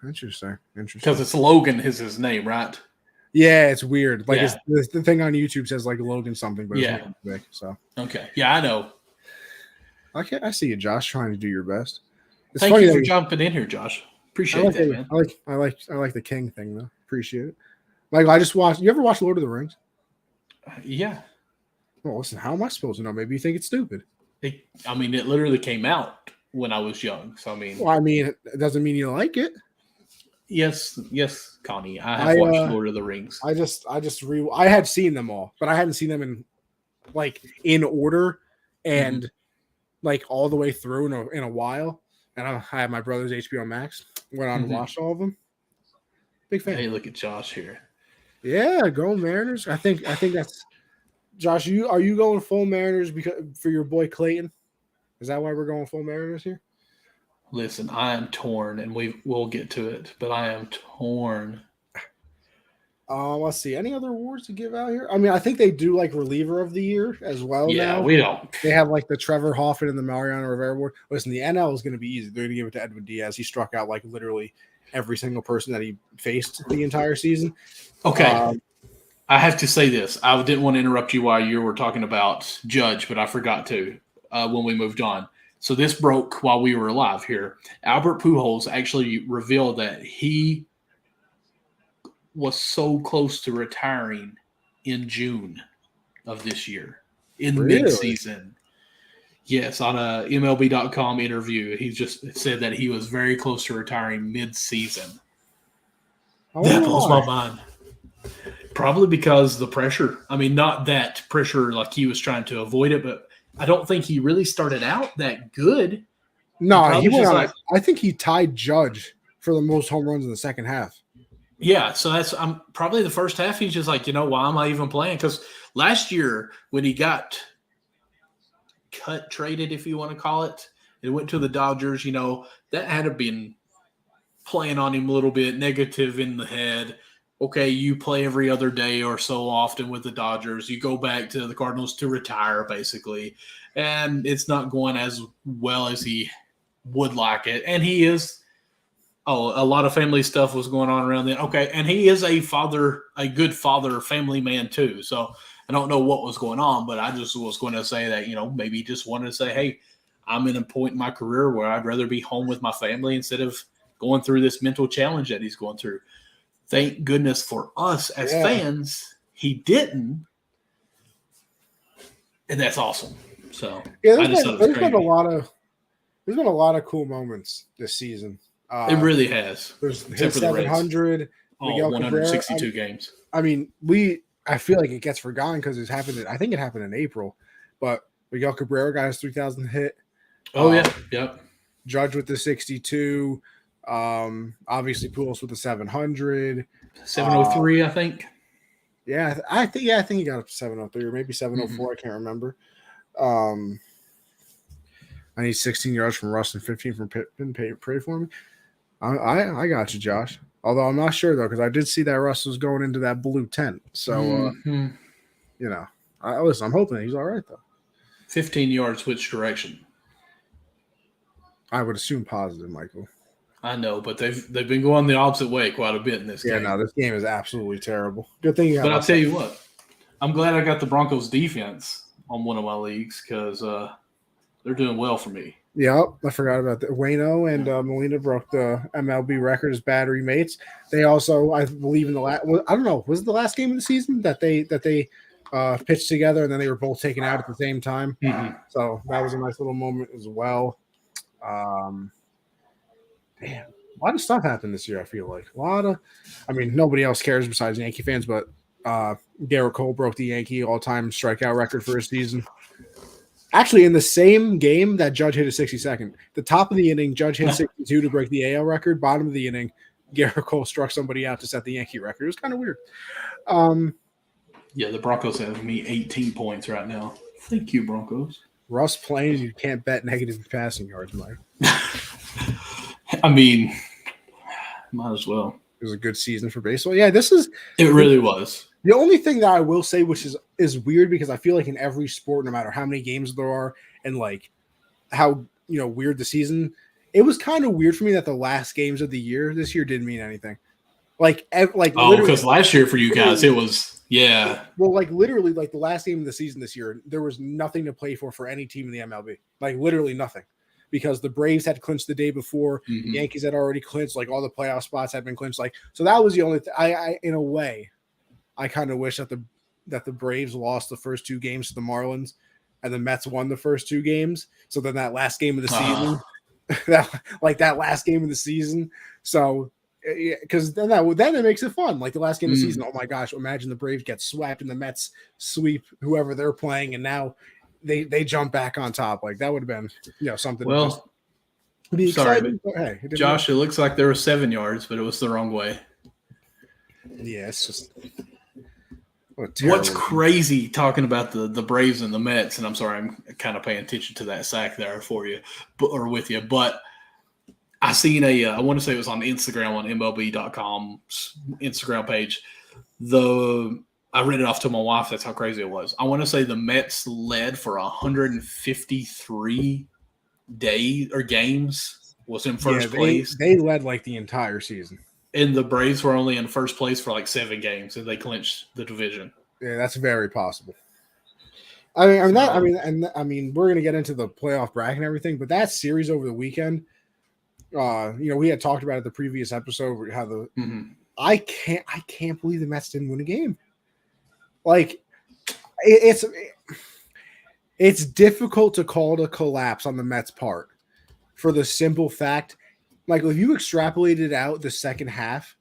Interesting. Because it's Logan is his name, right? Yeah, it's weird. The thing on YouTube says Logan something, but it's Vic. So okay, yeah, I know. I see you, Josh, trying to do your best. It's Thank you for jumping in here, Josh. Appreciate that, man. I like the King thing though. Appreciate it. Like I just watched. You ever watch Lord of the Rings? Yeah. Well, listen. How am I supposed to know? Maybe you think it's stupid. It literally came out when I was young. So, Well, I mean, it doesn't mean you like it. yes, Connie. I have watched Lord of the Rings. I had seen them all, but I hadn't seen them in order and like all the way through in a while. And I had my brother's HBO Max. Went on and watched all of them. Big fan. Hey, look at Josh here. Yeah, go Mariners. I think that's Josh. Are you going full Mariners for your boy Clayton? Is that why we're going full Mariners here? Listen, I am torn, and we'll get to it, but I am torn. Let's see. Any other awards to give out here? I mean, I think they do like reliever of the year as well. Yeah, now. we don't. They have like the Trevor Hoffman and the Mariano Rivera award. Listen, the NL is going to be easy. They're going to give it to Edwin Diaz. He struck out like literally every single person that he faced the entire season. Okay. I have to say this. I didn't want to interrupt you while you were talking about Judge, but I forgot to when we moved on. So this broke while we were alive here. Albert Pujols actually revealed that he was so close to retiring in June of this year, in midseason. Yes, on a MLB.com interview, he just said that he was very close to retiring mid-season. That blows my mind. Probably because the pressure. I mean, not that pressure like he was trying to avoid it, but I don't think he really started out that good. No, he went on. I think he tied Judge for the most home runs in the second half. Yeah, so that's probably the first half. He's just like, why am I even playing? Because last year when he got traded, if you want to call it, and went to the Dodgers, that had to been playing on him a little bit, negative in the head. Okay, you play every other day or so often with the Dodgers. You go back to the Cardinals to retire, basically, and it's not going as well as he would like it. And he is. Oh, a lot of family stuff was going on around then. Okay, and he is a good father, family man too. So I don't know what was going on, but I just was going to say that, maybe he just wanted to say, hey, I'm in a point in my career where I'd rather be home with my family instead of going through this mental challenge that he's going through. Thank goodness for us as fans, he didn't. And that's awesome. So there's been a lot of cool moments this season. It really has. There's hit 700. 162 games. I mean, I feel like it gets forgotten because it happened. I think it happened in April, but Miguel Cabrera got his 3,000 hit. Oh yeah, yep. Judge with the 62. Obviously Pujols with the 700. 703, I think. Yeah, I think he got up to 703 or maybe 704. I can't remember. I need 16 yards from Russ and 15 from Pittman. Pray for me. I got you, Josh. Although I'm not sure though, because I did see that Russ was going into that blue tent. So listen, I'm hoping he's all right though. 15 yards, which direction? I would assume positive, Michael. I know, but they've been going the opposite way quite a bit in this game. Yeah, no, this game is absolutely terrible. Good thing you have. But I'll tell you what, I'm glad I got the Broncos defense on one of my leagues because they're doing well for me. Yep, I forgot about that. Waino and Molina broke the MLB record as battery mates. They also, I believe, in the last. I don't know, was it the last game of the season that they pitched together and then they were both taken out at the same time? Mm-hmm. So that was a nice little moment as well. Damn, a lot of stuff happened this year. I feel like nobody else cares besides Yankee fans, but Garrett Cole broke the Yankee all-time strikeout record for a season. Actually, in the same game that Judge hit a 62nd, the top of the inning, Judge hit 62 to break the AL record. Bottom of the inning, Garrett Cole struck somebody out to set the Yankee record. It was kind of weird. Yeah, the Broncos have me 18 points right now. Thank you, Broncos. Russ playing, you can't bet negative passing yards, Mike. I mean, might as well. It was a good season for baseball. Yeah, it really was. The only thing that I will say, which is weird because I feel like in every sport, no matter how many games there are and like how weird the season, it was kind of weird for me that the last games of the year this year didn't mean anything. Because last year for you guys it was Well, literally, the last game of the season this year, there was nothing to play for any team in the MLB. Literally nothing. Because the Braves had clinched the day before, the Yankees had already clinched, all the playoff spots had been clinched. So that was the only thing. I in a way, I kind of wish that the Braves lost the first 2 games to the Marlins, and the Mets won the first 2 games. So then that last game of the season, that last game of the season. So because then it makes it fun. Like the last game of the season. Oh my gosh! Imagine the Braves get swept and the Mets sweep whoever they're playing, and now they jump back on top. Like that would have been something. Well, to be exciting. Sorry, Hey, Josh, it looks like there was 7 yards, but it was the wrong way. Yeah, it's just what's crazy talking about the Braves and the Mets, and I'm sorry, I'm kind of paying attention to that sack there for you, with you, but I seen I want to say it was on Instagram on MLB.com's Instagram page. I read it off to my wife. That's how crazy it was. I want to say the Mets led for 153 games, was in first place. They led like the entire season. And the Braves were only in first place for like 7 games, and they clinched the division. Yeah, that's very possible. We're going to get into the playoff bracket and everything, but that series over the weekend, we had talked about it the previous episode how I can't believe the Mets didn't win a game. Like it's difficult to call it a collapse on the Mets' part for the simple fact. Michael, if you extrapolated out the second half,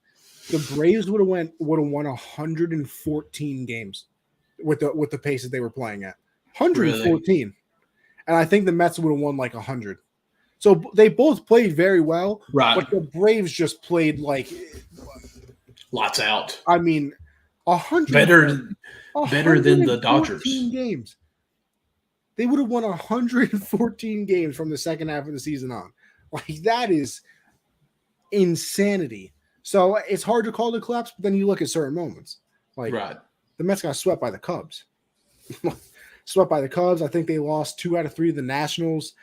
the Braves would have won 114 games with the pace that they were playing at. 114. Really? And I think the Mets would have won like 100. So they both played very well. Right. But the Braves just played like lots out. I mean, 100 better than the Dodgers. Games. They would have won 114 games from the second half of the season on. Like that is insanity. So it's hard to call the collapse, but then you look at certain moments. Like the Mets got swept by the Cubs. I think they lost 2 out of 3 of the Nationals.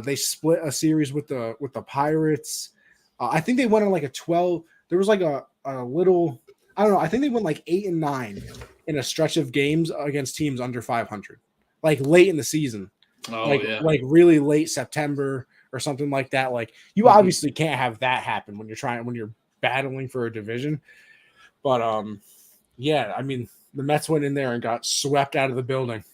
They split a series with the Pirates. I think they went on like a 12. There was like a little, I don't know. I think they went like 8 and 9 in a stretch of games against teams under 500, like late in the season. Like really late September or something like that. Like you obviously can't have that happen when you're battling for a division. But yeah, I mean the Mets went in there and got swept out of the building.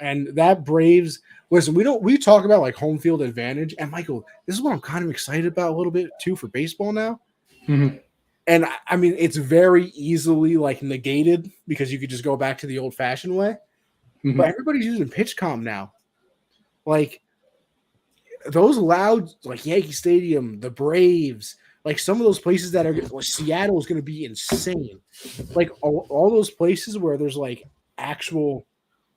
And that Braves, listen, we talk about like home field advantage. And Michael, this is what I'm kind of excited about a little bit too for baseball now. Mm-hmm. And I mean, it's very easily like negated because you could just go back to the old fashioned way. Mm-hmm. But everybody's using pitch comm now. Like those loud, like Yankee Stadium, the Braves, like some of those places that are like Seattle is going to be insane. Like all those places where there's like actual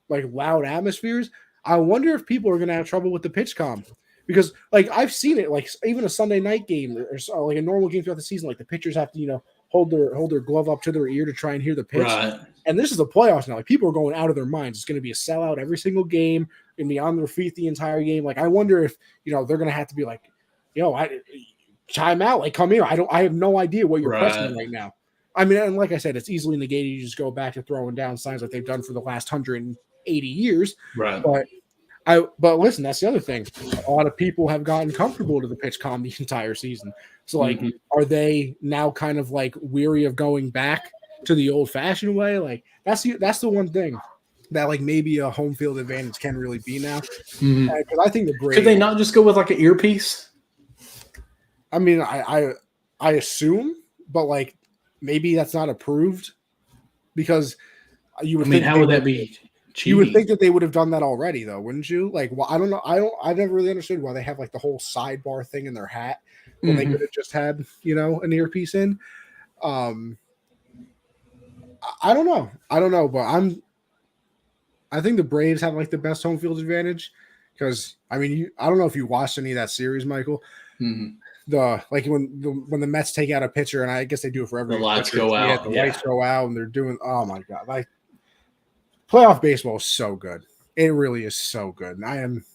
like loud atmospheres. I wonder if people are going to have trouble with the pitch comm because like I've seen it, like even a Sunday night game or like a normal game throughout the season, like the pitchers have to, hold their glove up to their ear to try and hear the pitch. Right. And this is the playoffs now. Like people are going out of their minds. It's going to be a sellout every single game. Going to be on their feet the entire game. Like I wonder if they're going to have to be like, time out. Like come here. I have no idea what you're pressing right now. I mean, and like I said, it's easily negated. You just go back to throwing down signs like they've done for the last 180 years. Right. But listen, that's the other thing. A lot of people have gotten comfortable to the pitch comm the entire season. So like, are they now kind of like weary of going back to the old fashioned way? Like that's the one thing that like maybe a home field advantage can really be now. Because I think the Braves, could they not just go with like an earpiece? I mean, I assume, but like maybe that's not approved because you would. How would that be? Cheating. You would think that they would have done that already, though, wouldn't you? Like, well, I don't know. I've never really understood why they have like the whole sidebar thing in their hat when they could have just had, an earpiece in. I don't know. But I think the Braves have like the best home field advantage because I mean, I don't know if you watched any of that series, Michael. Mm-hmm. When the Mets take out a pitcher, and I guess they do it for every. The lights go out. Yeah, the lights go out, and they're doing. Oh my god! Like playoff baseball is so good. It really is so good, and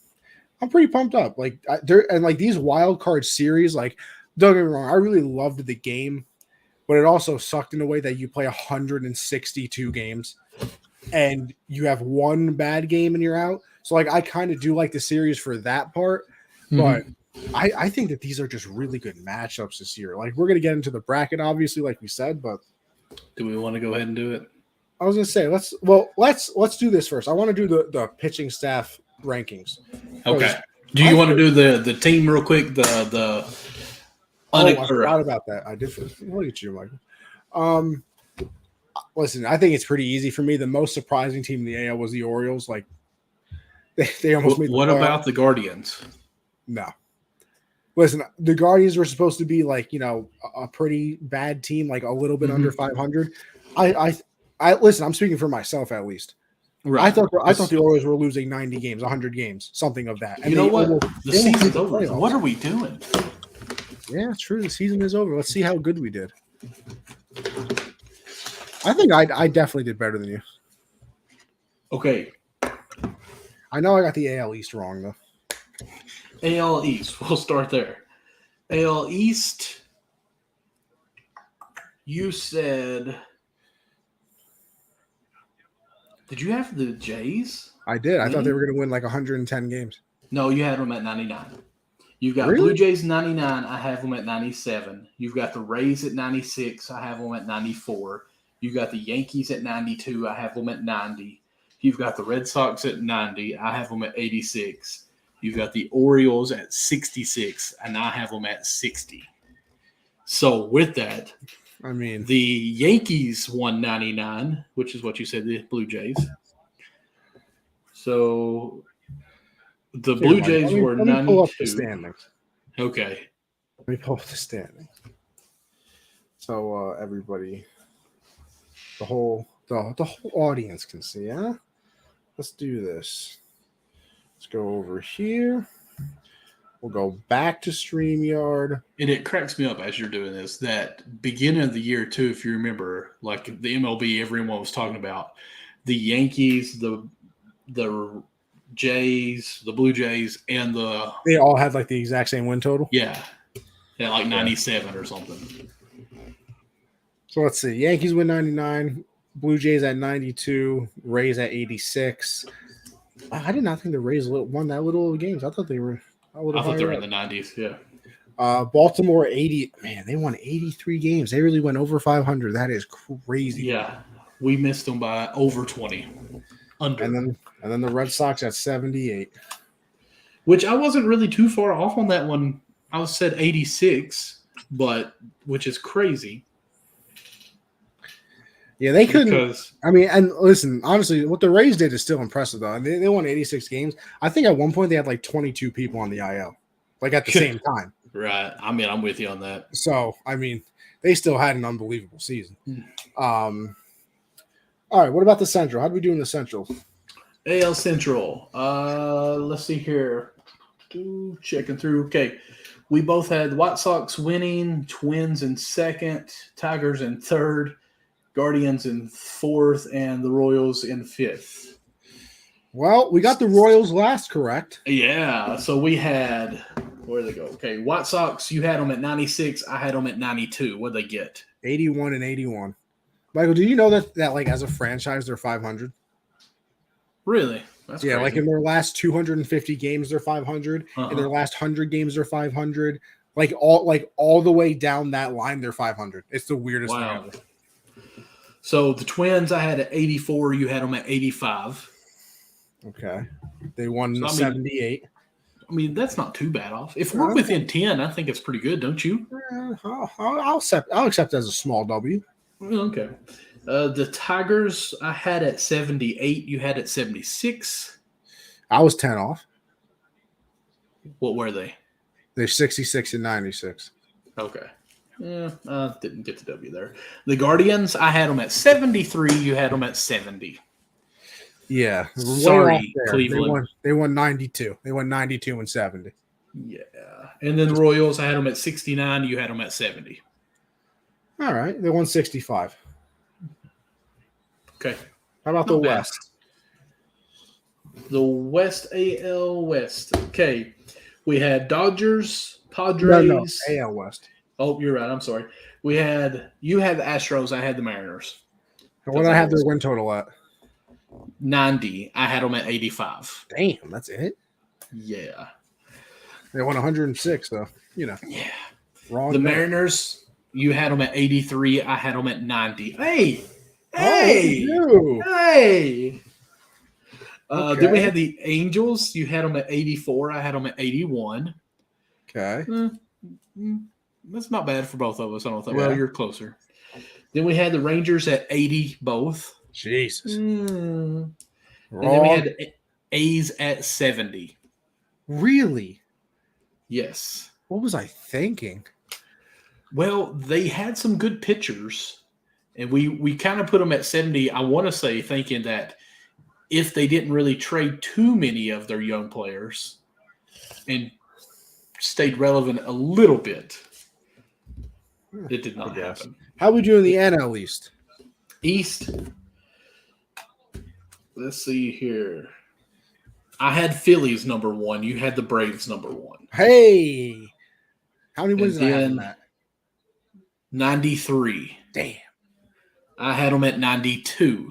I'm pretty pumped up. Like these wild card series. Like, don't get me wrong, I really loved the game, but it also sucked in a way that you play 162 games, and you have one bad game and you're out. So like, I kind of do like the series for that part, but. I think that these are just really good matchups this year. Like we're going to get into the bracket, obviously, like we said, but Do we want to go ahead and do it? I was gonna say let's do this first. I want to do the pitching staff rankings. Okay. Do you want to do the team real quick? I forgot about that. I did. Look at you, Michael. Listen, I think it's pretty easy for me. The most surprising team in the AL was the Orioles. Like they almost made. What about the Guardians? No. Listen, the Guardians were supposed to be like, a pretty bad team, like a little bit under 500. I listen, I'm speaking for myself at least. Right. I thought the Orioles were losing 90 games, 100 games, something of that. And you know what? The season's over. What are we doing? Yeah, true. The season is over. Let's see how good we did. I think I definitely did better than you. Okay. I know I got the AL East wrong, though. AL East. We'll start there. AL East, you said – did you have the Jays? I did. I thought they were going to win like 110 games. No, you had them at 99. You've got really? Blue Jays 99. I have them at 97. You've got the Rays at 96. I have them at 94. You've got the Yankees at 92. I have them at 90. You've got the Red Sox at 90. I have them at 86. You've got the Orioles at 66, and I have them at 60. So with that, I mean, the Yankees won 99, which is what you said, the Blue Jays. So the Blue Jays were 92. Let me pull up the standings. Okay. Let me pull up the standings. So everybody, the whole audience can see, huh? Let's do this. Let's go over here. We'll go back to StreamYard. And it cracks me up as you're doing this, that beginning of the year, too, if you remember, like the MLB, everyone was talking about the Yankees, the Jays, the Blue Jays, and they all had like the exact same win total? Yeah. Yeah, like 97 or something. So let's see. Yankees win 99, Blue Jays at 92, Rays at 86. I did not think the Rays won that little of games. I thought they were – I thought they were in the 90s, yeah. Baltimore 80. Man, they won 83 games. They really went over 500. That is crazy. Yeah, we missed them by over 20. Under. And then the Red Sox at 78. Which I wasn't really too far off on that one. I said 86, but which is crazy. Yeah, they couldn't. And listen, honestly, what the Rays did is still impressive, though. They won 86 games. I think at one point they had like 22 people on the IL, like at the same time. Right. I'm with you on that. So, they still had an unbelievable season. All right, what about the Central? How do we do in the Central? AL Central. Let's see here. Checking through. Okay. We both had White Sox winning, Twins in second, Tigers in third, Guardians in fourth, and the Royals in fifth. Well, we got the Royals last, correct? Yeah. So we had – where did they go? Okay, White Sox, you had them at 96. I had them at 92. What did they get? 81 and 81. Michael, do you know that like as a franchise, they're 500? Really? That's crazy. Like in their last 250 games, they're 500. In their last 100 games, they're 500. Like all the way down that line, they're 500. It's the weirdest thing ever. So the Twins, I had at 84. You had them at 85. Okay. They won 78. That's not too bad off. If we're within 10, I think it's pretty good, don't you? I'll accept it as a small W. Okay. The Tigers, I had at 78. You had at 76. I was 10 off. What were they? They're 66 and 96. Okay. Yeah, didn't get the W there. The Guardians, I had them at 73. You had them at 70. Yeah. Sorry, Cleveland. They won 92. They won 92 and 70. Yeah. And then the Royals, I had them at 69. You had them at 70. All right. They won 65. Okay. How about the West? The West, AL West. Okay. We had Dodgers, Padres. No, AL West. Oh, you're right. I'm sorry. You had the Astros. I had the Mariners. What did I have their win total at? 90. I had them at 85. Damn, that's it? Yeah. They won 106, though. Yeah. Wrong. The Mariners, You had them at 83. I had them at 90. Hey, Oh, hey. okay. Then we had the Angels. You had them at 84. I had them at 81. Okay. That's not bad for both of us. I don't think. Yeah. Well, you're closer. Then we had the Rangers at 80 both. Jesus. And Wrong. then we had the A's at 70. Really? Yes. What was I thinking? Well, they had some good pitchers, and we kind of put them at 70, I want to say, thinking that if they didn't really trade too many of their young players and stayed relevant a little bit, it did not happen. How would you in the NL East? East, let's see here. I had Phillies number 1. You had the Braves number 1. Hey, how many wins And did I have then in that? 93. Damn. I had them at 92.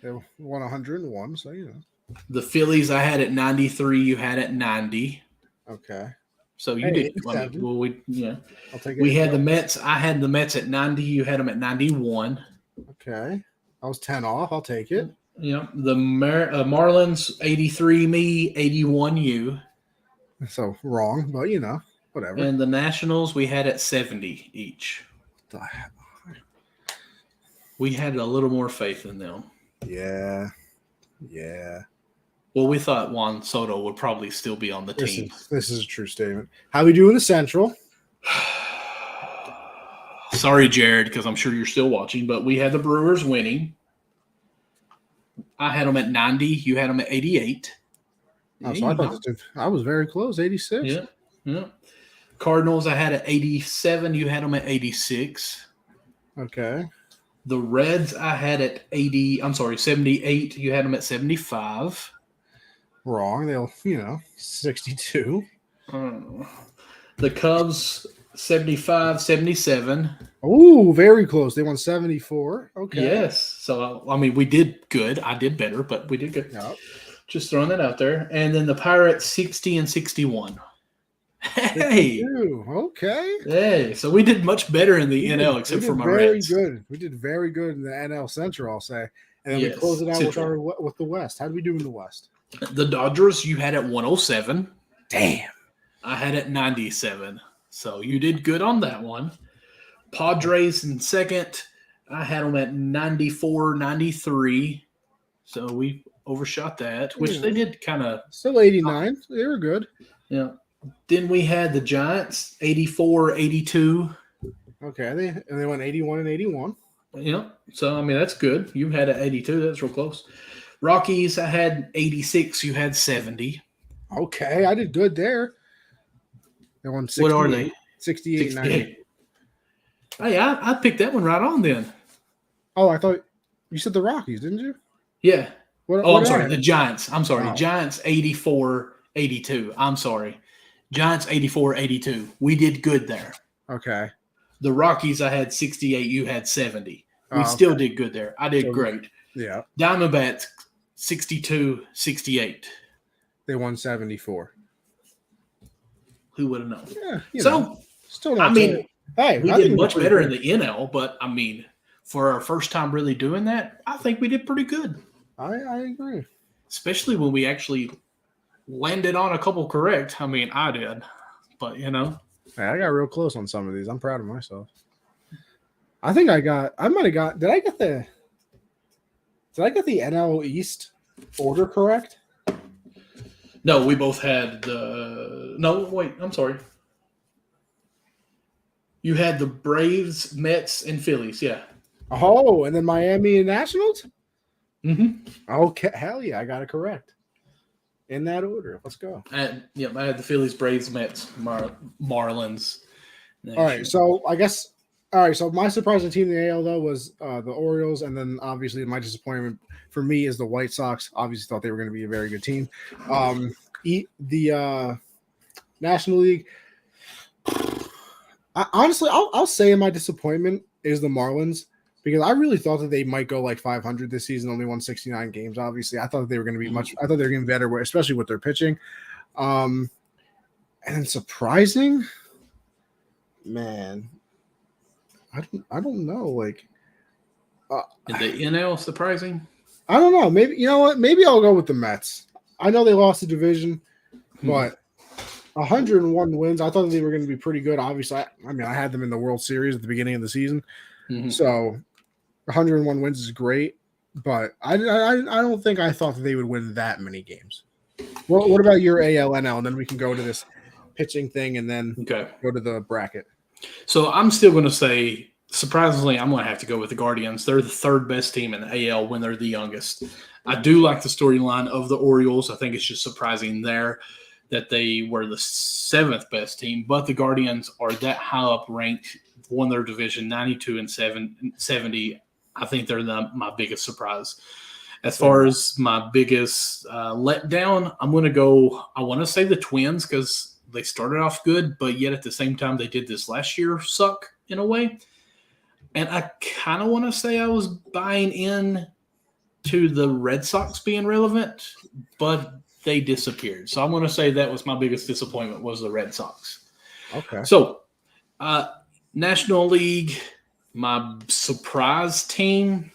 They won 101, so you know. The Phillies I had at 93. You had at 90. Okay. So you did. I'll take it. We had the Mets. I had the Mets at 90. You had them at 91. Okay. I was 10 off. I'll take it. Yeah. The Marlins, 83 me, 81 you. So wrong, but you know, whatever. And the Nationals, we had at 70 each. We had a little more faith in them. Yeah. Yeah. Well, we thought Juan Soto would probably still be on the team. This is a true statement. How we do in the Central? Sorry, Jared, because I'm sure you're still watching, but we had the Brewers winning. I had them at 90. You had them at 88. Oh, so I was very close, 86. Yeah, yeah. Cardinals, I had at 87. You had them at 86. Okay. The Reds, I had at 78. You had them at 75. Wrong. They'll, 62. The Cubs, 75, 77. Oh, very close. They won 74. Okay. Yes. So, I mean, we did good. I did better, but we did good. Yep. Just throwing that out there. And then the Pirates, 60 and 61. Hey. Okay. Hey. So we did much better in the NL except for my Reds. Good. We did very good in the NL Central, I'll say. And then we close it out with the West. How did we do in the West? The Dodgers, you had at 107. Damn. I had at 97. So you did good on that one. Padres in second. I had them at 94, 93. So we overshot that, which they did kind of. Still 89. They were good. Yeah. Then we had the Giants, 84, 82. Okay. They went 81 and 81. Yeah. So, I mean, that's good. You had at 82. That's real close. Rockies, I had 86. You had 70. Okay. I did good there. They won 68. What are they? 68, 90. Hey, I picked that one right on then. Oh, I thought you said the Rockies, didn't you? Yeah. I'm sorry. The Giants. I'm sorry. Oh. Giants, 84, 82. I'm sorry. Giants, 84, 82. We did good there. Okay. The Rockies, I had 68. You had 70. We Okay. still did good there. I did great. Yeah. Diamondbacks, 62, 68. They won 74. Who would have known? Yeah. Still not. We did much better good. in the NL, but I mean, for our first time really doing that, I think we did pretty good. I agree. Especially when we actually landed on a couple correct. I mean, I did, but Hey, I got real close on some of these. I'm proud of myself. I think did I get the NL East order correct? No, we both had I'm sorry. You had the Braves, Mets, and Phillies, yeah. Oh, and then Miami and Nationals? Mm-hmm. Okay, hell yeah, I got it correct. In that order. Let's go. I had the Phillies, Braves, Mets, Marlins. All right, so my surprising team in the AL, though, was the Orioles, and then obviously my disappointment for me is the White Sox. Obviously thought they were going to be a very good team. The National League, honestly, I'll say my disappointment is the Marlins, because I really thought that they might go like 500 this season, only won 69 games. Obviously, I thought they were going to be I thought they were getting better, especially with their pitching. And surprising, man. I don't know. Like, Is the NL surprising? I don't know. Maybe you know what? Maybe I'll go with the Mets. I know they lost the division, but 101 wins. I thought they were going to be pretty good. Obviously, I had them in the World Series at the beginning of the season, so 101 wins is great. But I don't think I thought that they would win that many games. Well, what about your ALNL? And then we can go to this pitching thing, and then go to the bracket. So I'm still going to say, surprisingly, I'm going to have to go with the Guardians. They're the third best team in the AL when they're the youngest. I do like the storyline of the Orioles. I think it's just surprising there that they were the seventh best team, but the Guardians are that high up ranked, won their division 92 and 70. I think they're my biggest surprise. As far as my biggest letdown, I'm going to go, I want to say the Twins because they started off good, but yet at the same time they did this last year suck in a way. And I kind of want to say I was buying in to the Red Sox being relevant, but they disappeared. So I'm going to say that was my biggest disappointment was the Red Sox. Okay. So National League, my surprise team,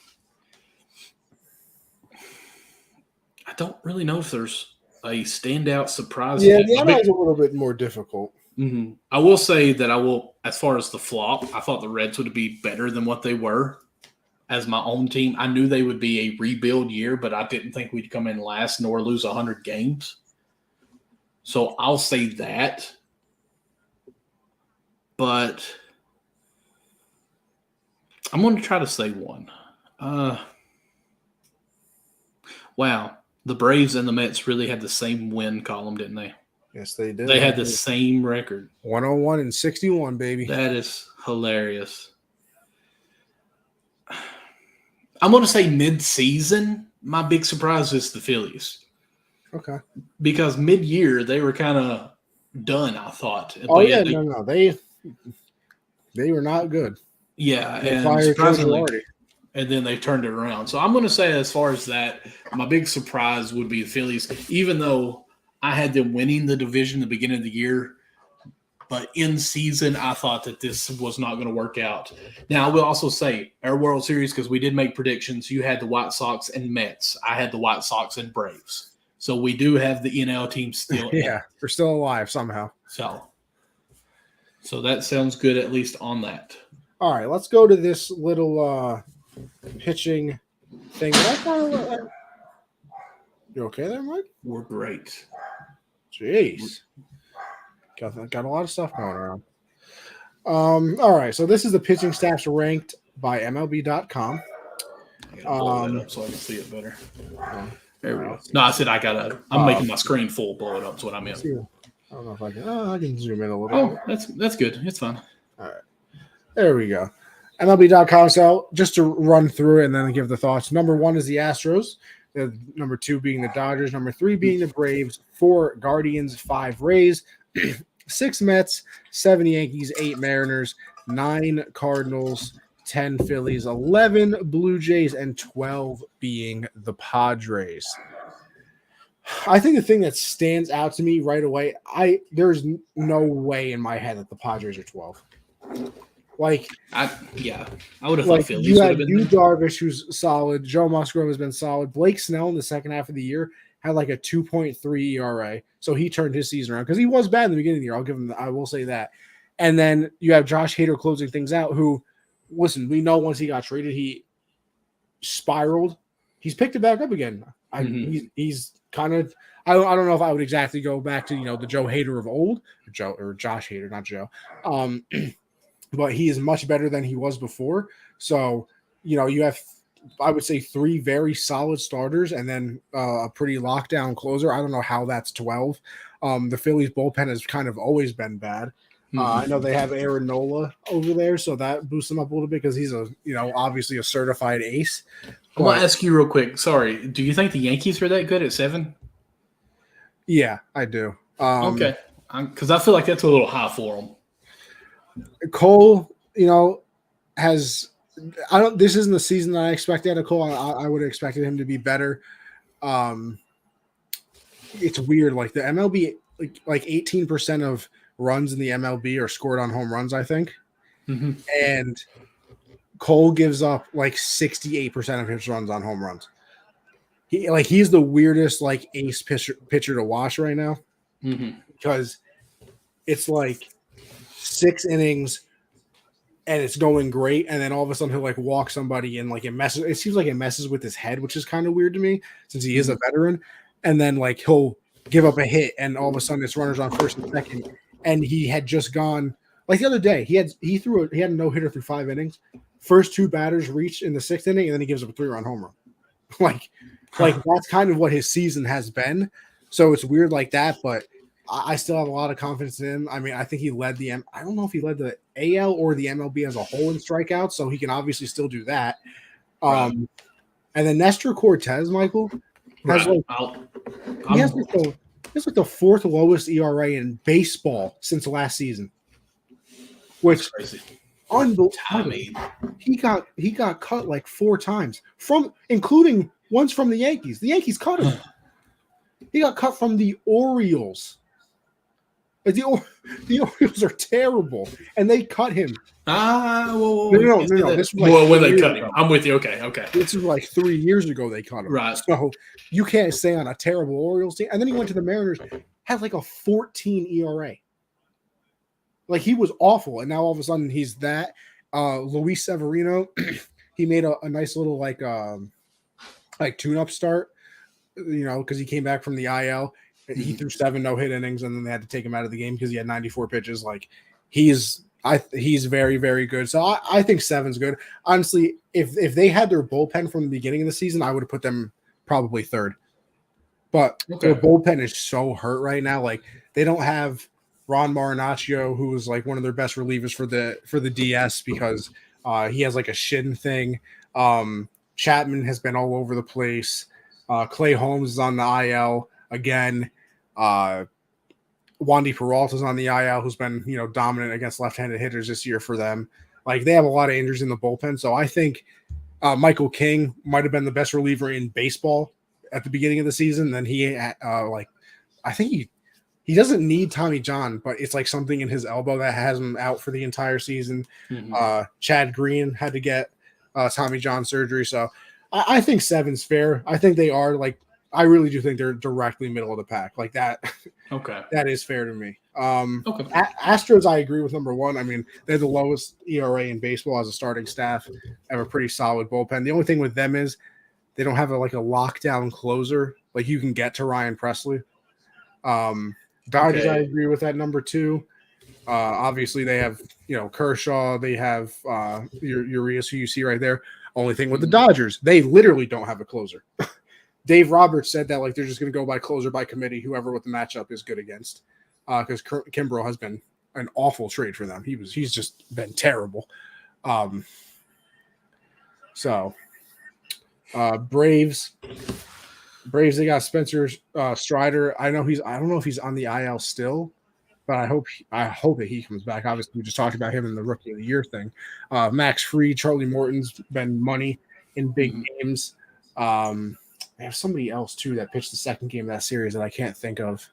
I don't really know if there's a standout surprise. Yeah, the NL is a little bit more difficult. Mm-hmm. I will say that as far as the flop, I thought the Reds would be better than what they were as my own team. I knew they would be a rebuild year, but I didn't think we'd come in last nor lose 100 games. So I'll say that. But I'm going to try to say one. Wow. The Braves and the Mets really had the same win column, didn't they? Yes, they did. They had the same record. 101 and 61, baby. That is hilarious. I'm going to say mid-season, my big surprise is the Phillies. Okay. Because mid-year, they were kind of done, I thought. Oh, yeah, no. They were not good. Yeah, they fired Girardi. And then they turned it around. So I'm going to say as far as that, my big surprise would be the Phillies, even though I had them winning the division at the beginning of the year. But in season, I thought that this was not going to work out. Now, I will also say our World Series, because we did make predictions, you had the White Sox and Mets. I had the White Sox and Braves. So we do have the NL team still. Yeah, we're still alive somehow. So that sounds good, at least on that. All right, let's go to this little pitching thing. You okay there, Mike? We're great. Jeez. Got a lot of stuff going around. All right, so this is the pitching staffs ranked by MLB.com. I gotta blow that up so I can see it better. There we go. No, I said I'm making my screen full. Blow it up. That's what I meant. I don't know if I can. I can zoom in a little. Oh, that's good. It's fine. All right, there we go. MLB.com. So just to run through it and then give the thoughts. Number 1 is the Astros. Number 2 being the Dodgers. Number 3 being the Braves. 4 Guardians. 5 Rays. 6 Mets. 7 Yankees. 8 Mariners. 9 Cardinals. 10 Phillies. 11 Blue Jays. And 12 being the Padres. I think the thing that stands out to me right away, there's no way in my head that the Padres are 12. I would have thought Phillies you would had have been. Yu Darvish, who's solid. Joe Musgrove has been solid. Blake Snell in the second half of the year had like a 2.3 ERA, so he turned his season around because he was bad in the beginning of the year. I will say that. And then you have Josh Hader closing things out. Who, listen, we know once he got traded, he spiraled. He's picked it back up again. He's kind of. I don't know if I would exactly go back to the Joe Hader of old, or Josh Hader, not Joe. But he is much better than he was before. So, you have, I would say, 3 very solid starters and then a pretty lockdown closer. I don't know how that's 12. The Phillies bullpen has kind of always been bad. I know they have Aaron Nola over there, so that boosts him up a little bit because he's obviously a certified ace. I want to ask you real quick. Sorry, do you think the Yankees are that good at 7? Yeah, I do. Okay, because I feel like that's a little high for them. Cole, has this isn't the season that I expected out of Cole. I would have expected him to be better. It's weird. Like the MLB, like 18% of runs in the MLB are scored on home runs, I think. And Cole gives up like 68% of his runs on home runs. He's the weirdest like ace pitcher to watch right now because it's like 6 innings and it's going great, and then all of a sudden he'll like walk somebody and like it seems like it messes with his head, which is kind of weird to me since he is a veteran. And then like he'll give up a hit and all of a sudden it's runners on first and second, and he had just gone like the other day he had a no-hitter through 5 innings. First 2 batters reached in the 6th inning, and then he gives up a 3-run home run. like that's kind of what his season has been. So it's weird like that, but I still have a lot of confidence in him. I mean, I think he led I don't know if he led the AL or the MLB as a whole in strikeouts, so he can obviously still do that. And then Nestor Cortez, Michael, has he has like the 4th lowest ERA in baseball since last season, which is crazy. Unbelievable. He got cut like 4 times including once from the Yankees. The Yankees cut him. He got cut from the Orioles. The Orioles are terrible, and they cut him. No. This was like when they cut him. I'm with you. Okay. This was like 3 years ago they cut him. Right. So you can't stay on a terrible Orioles team. And then he went to the Mariners, had like a 14 ERA. Like he was awful, and now all of a sudden he's that. Luis Severino, he made a nice little like tune-up start, because he came back from the IL. He threw 7 no-hit innings, and then they had to take him out of the game because he had 94 pitches. Like he's very, very good. So I think 7's good. Honestly, if they had their bullpen from the beginning of the season, I would have put them probably 3rd. But their bullpen is so hurt right now. Like they don't have Ron Marinaccio, who is like one of their best relievers for the DS because he has like a shin thing. Chapman has been all over the place. Clay Holmes is on the IL again. Wandy Peralta's on the IL, who's been dominant against left-handed hitters this year for them. Like they have a lot of injuries in the bullpen, so I think Michael King might have been the best reliever in baseball at the beginning of the season. Then I think he doesn't need Tommy John, but it's like something in his elbow that has him out for the entire season. Chad Green had to get Tommy John surgery, so I think 7's fair. I think they are I really do think they're directly middle of the pack like that. Okay, that is fair to me. Astros, I agree with number 1. I mean, they're the lowest ERA in baseball as a starting staff. They have a pretty solid bullpen. The only thing with them is they don't have a lockdown closer like you can get to Ryan Presley. Dodgers, I agree with that number 2. Obviously, they have Kershaw. They have Urias, who you see right there. Only thing with the Dodgers, they literally don't have a closer. Dave Roberts said that they're just going to go by closer by committee, whoever what the matchup is good against. Because Kimbrel has been an awful trade for them. He's just been terrible. Braves, they got Spencer Strider. I don't know if he's on the IL still, but I hope that he comes back. Obviously, we just talked about him in the Rookie of the Year thing. Max Fried, Charlie Morton's been money in big games. They have somebody else too that pitched the second game of that series that I can't think of.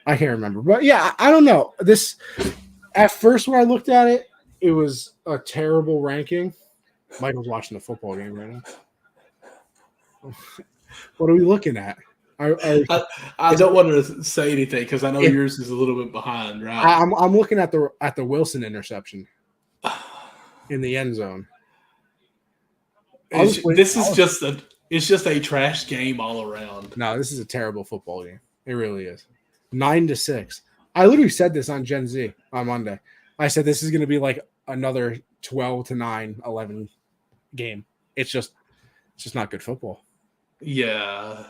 I can't remember, but yeah, I don't know. This at first when I looked at it, it was a terrible ranking. Michael's watching the football game right now. What are we looking at? I don't want to say anything because I know yours is a little bit behind, right? I'm looking at the Wilson interception in the end zone. It's just a trash game all around. No, this is a terrible football game. It really is. 9-6. I literally said this on Gen Z on Monday. I said this is going to be like another 12-9, 11 game. It's just not good football. Yeah.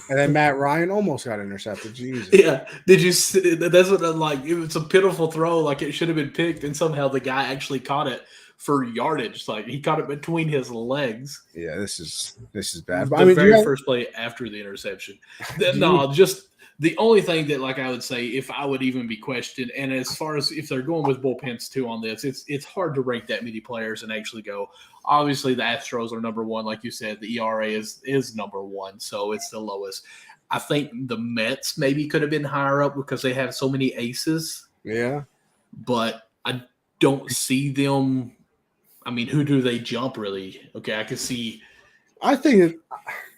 And then Matt Ryan almost got intercepted. Jesus. Yeah. Did you see? That's what it was a pitiful throw. Like it should have been picked, and somehow the guy actually caught it for yardage. Like he caught it between his legs. Yeah, this is bad. The first play after the interception. Just the only thing that I would say if I would even be questioned, and as far as if they're going with bullpens too on this, it's hard to rank that many players and actually go. Obviously, the Astros are number 1, like you said. The ERA is number 1, so it's the lowest. I think the Mets maybe could have been higher up because they have so many aces. Yeah, but don't see them. I mean, who do they jump really? Okay, I can see. I think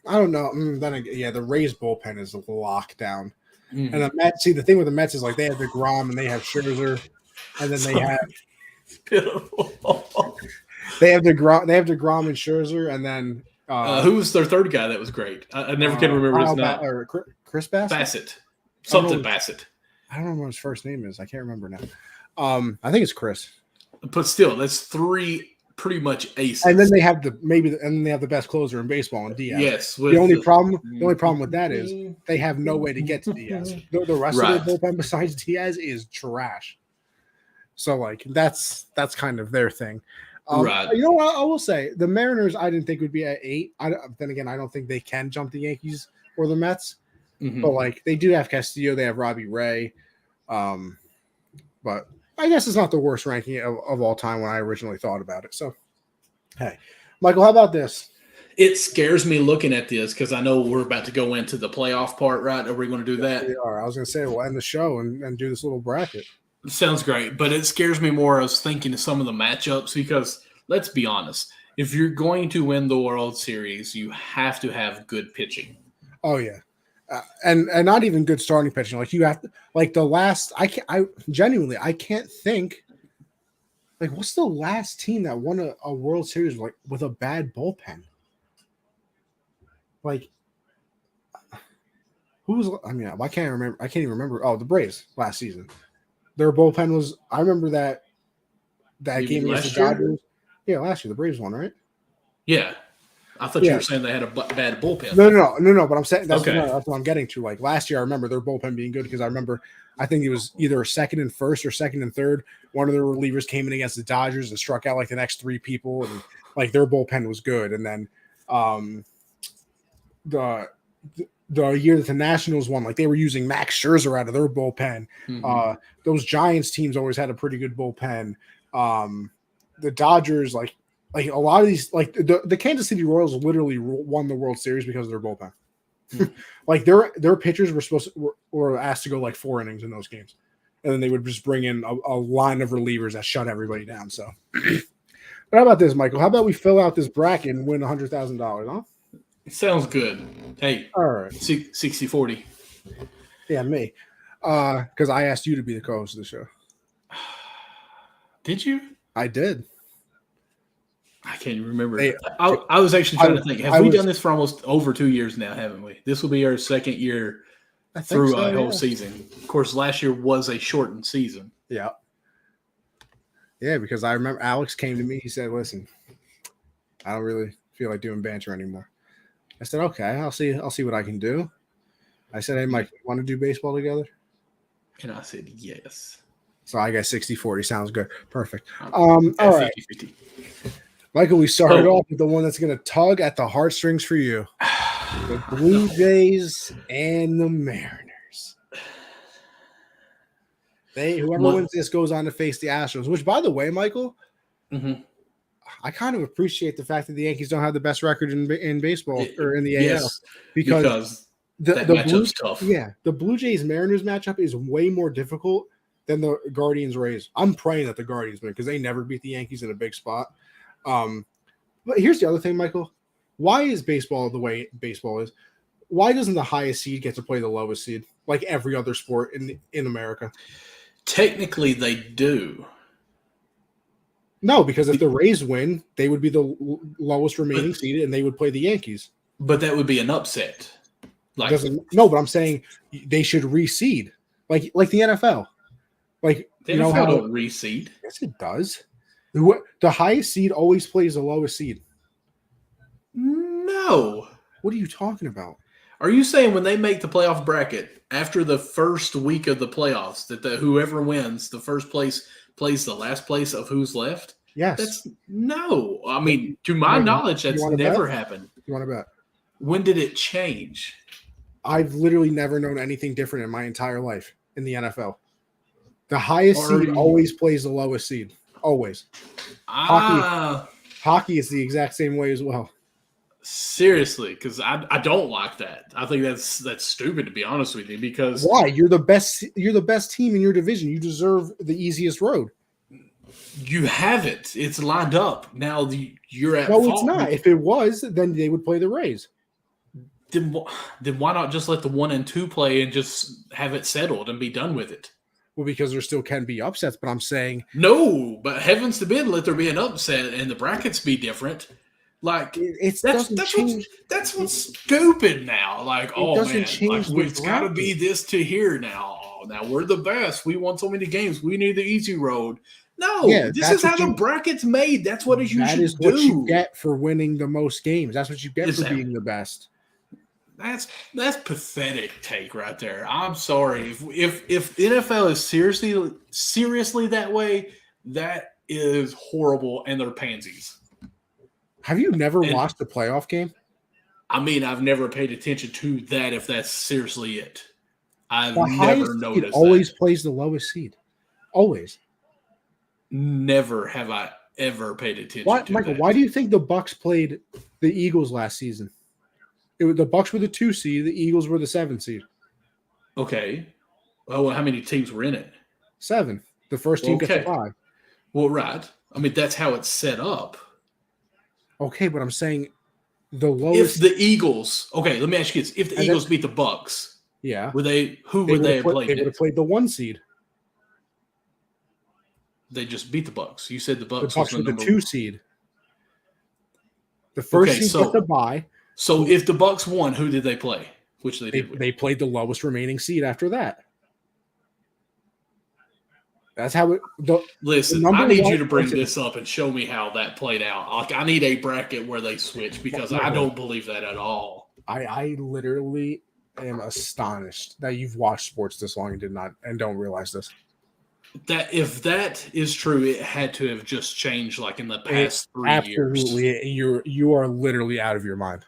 I don't know. Then again, the Rays bullpen is locked down. And the Mets, the thing with the Mets is like they have DeGrom and they have Scherzer, and then they have pitiful. They have DeGrom and Scherzer, and then who was their third guy that was great? I never can remember his name. Or Chris Bassett? Bassett. Something Bassett. I don't know what his first name is. I can't remember now. I think it's Chris. But still, that's three pretty much aces. And then they have the best closer in baseball in Diaz. Yes. The only problem with that is they have no way to get to Diaz. The rest of the bullpen besides Diaz is trash. So like that's kind of their thing. Right. You know what I will say? The Mariners I didn't think would be at 8. Then again, I don't think they can jump the Yankees or the Mets. Mm-hmm. But like they do have Castillo, they have Robbie Ray. But I guess it's not the worst ranking of all time when I originally thought about it. So, hey, Michael, how about this? It scares me looking at this because I know we're about to go into the playoff part, right? Are we going to do that? We are. I was going to say we'll end the show and do this little bracket. Sounds great, but it scares me more. I was thinking of some of the matchups because let's be honest. If you're going to win the World Series, you have to have good pitching. Oh, yeah. And not even good starting pitching. Like you have to, like the last. I genuinely can't think. Like, what's the last team that won a World Series like with a bad bullpen? Like, who was? I mean, I can't remember. I can't even remember. Oh, the Braves last season. Their bullpen was. I remember that game against the Dodgers. Yeah, last year the Braves won, right? Yeah. I thought you were saying they had a bad bullpen. No. But I'm saying that's what I'm getting to. Like last year, I remember their bullpen being good because I think it was either second and first or second and third. One of their relievers came in against the Dodgers and struck out like the next 3 people, and like their bullpen was good. And then the year that the Nationals won, like they were using Max Scherzer out of their bullpen. Mm-hmm. Those Giants teams always had a pretty good bullpen. The Dodgers, like a lot of these, like the Kansas City Royals literally won the World Series because of their bullpen. Mm-hmm. Like their pitchers were asked to go like 4 innings in those games, and then they would just bring in a line of relievers that shut everybody down. So, but how about this, Michael? How about we fill out this bracket and win $100,000? Huh? Sounds good. Hey, all right, 60-40. Yeah, me. Because I asked you to be the co-host of the show. Did you? I did. I can't remember. I was actually trying to think. Have we done this for almost over 2 years now, haven't we? This will be our second year through a whole season. Of course, last year was a shortened season. Yeah. Yeah, because I remember Alex came to me. He said, listen, I don't really feel like doing banter anymore. I said, okay, I'll see what I can do. I said, hey, Mike, want to do baseball together? And I said, yes. So I got 60-40. Sounds good. Perfect. All right. 50-50. Michael, we started off with the one that's going to tug at the heartstrings for you. The Blue Jays and the Mariners. Whoever wins this goes on to face the Astros, which, by the way, Michael, I kind of appreciate the fact that the Yankees don't have the best record in baseball or in the AL. Because the matchup's tough. Yeah, the Blue Jays-Mariners matchup is way more difficult than the Guardians-Rays. I'm praying that the Guardians win because they never beat the Yankees in a big spot. But here's the other thing, Michael. Why is baseball the way baseball is? Why doesn't the highest seed get to play the lowest seed like every other sport in America? Technically, they do. No, because if the Rays win, they would be the lowest remaining seed, and they would play the Yankees. But that would be an upset. But I'm saying they should reseed, like the NFL. Like the NFL don't reseed. Yes, it does. The highest seed always plays the lowest seed. No. What are you talking about? Are you saying when they make the playoff bracket after the first week of the playoffs that whoever wins the first place plays the last place of who's left? Yes. No. I mean, to my knowledge, that's never happened. You want to bet? When did it change? I've literally never known anything different in my entire life in the NFL. The highest seed always plays the lowest seed. Always. Hockey is the exact same way as well. Seriously, because I don't like that. I think that's stupid, to be honest with you. Because why? You're the best team in your division. You deserve the easiest road. You have it. It's lined up. Now you're at No, fault. it's not. If it was, then they would play the Rays. Then why not just let the 1 and 2 play and just have it settled and be done with it? Well, because there still can be upsets, but I'm saying no. But heavens forbid, let there be an upset and the brackets be different. Like that's what's stupid now. Like, oh man, it's got to be this to here now. Oh, now we're the best. We won so many games. We need the easy road. No, this is how the bracket's made. That's what you should do. That is what you get for winning the most games. That's what you get for being the best. That's pathetic take right there. I'm sorry. If NFL is seriously that way, that is horrible, and they're pansies. Have you never watched a playoff game? I mean, I've never paid attention to that. If that's seriously it, I've never noticed. Always plays the lowest seed. Always. Never have I ever paid attention. To Michael? That. Why do you think the Bucks played the Eagles last season? The Bucks were the 2 seed. The Eagles were the 7 seed. Okay. Well, how many teams were in it? 7. The first team gets a bye. Well, right. I mean, that's how it's set up. Okay, but I'm saying the lowest. If the Eagles, okay, let me ask you this: if the Eagles beat the Bucks, yeah, who would they have played? They would have played the 1 seed. They just beat the Bucks. You said the Bucks were the 2 seed. The first seed gets a bye. So if the Bucks won, who did they play? Which they did. They played the lowest remaining seed after that. That's how it. Listen, I need you to bring this up and show me how that played out. Like, I need a bracket where they switch because I don't believe that at all. I literally am astonished that you've watched sports this long and don't realize this. That if that is true, it had to have just changed like in the past 3 years. Absolutely, you are literally out of your mind.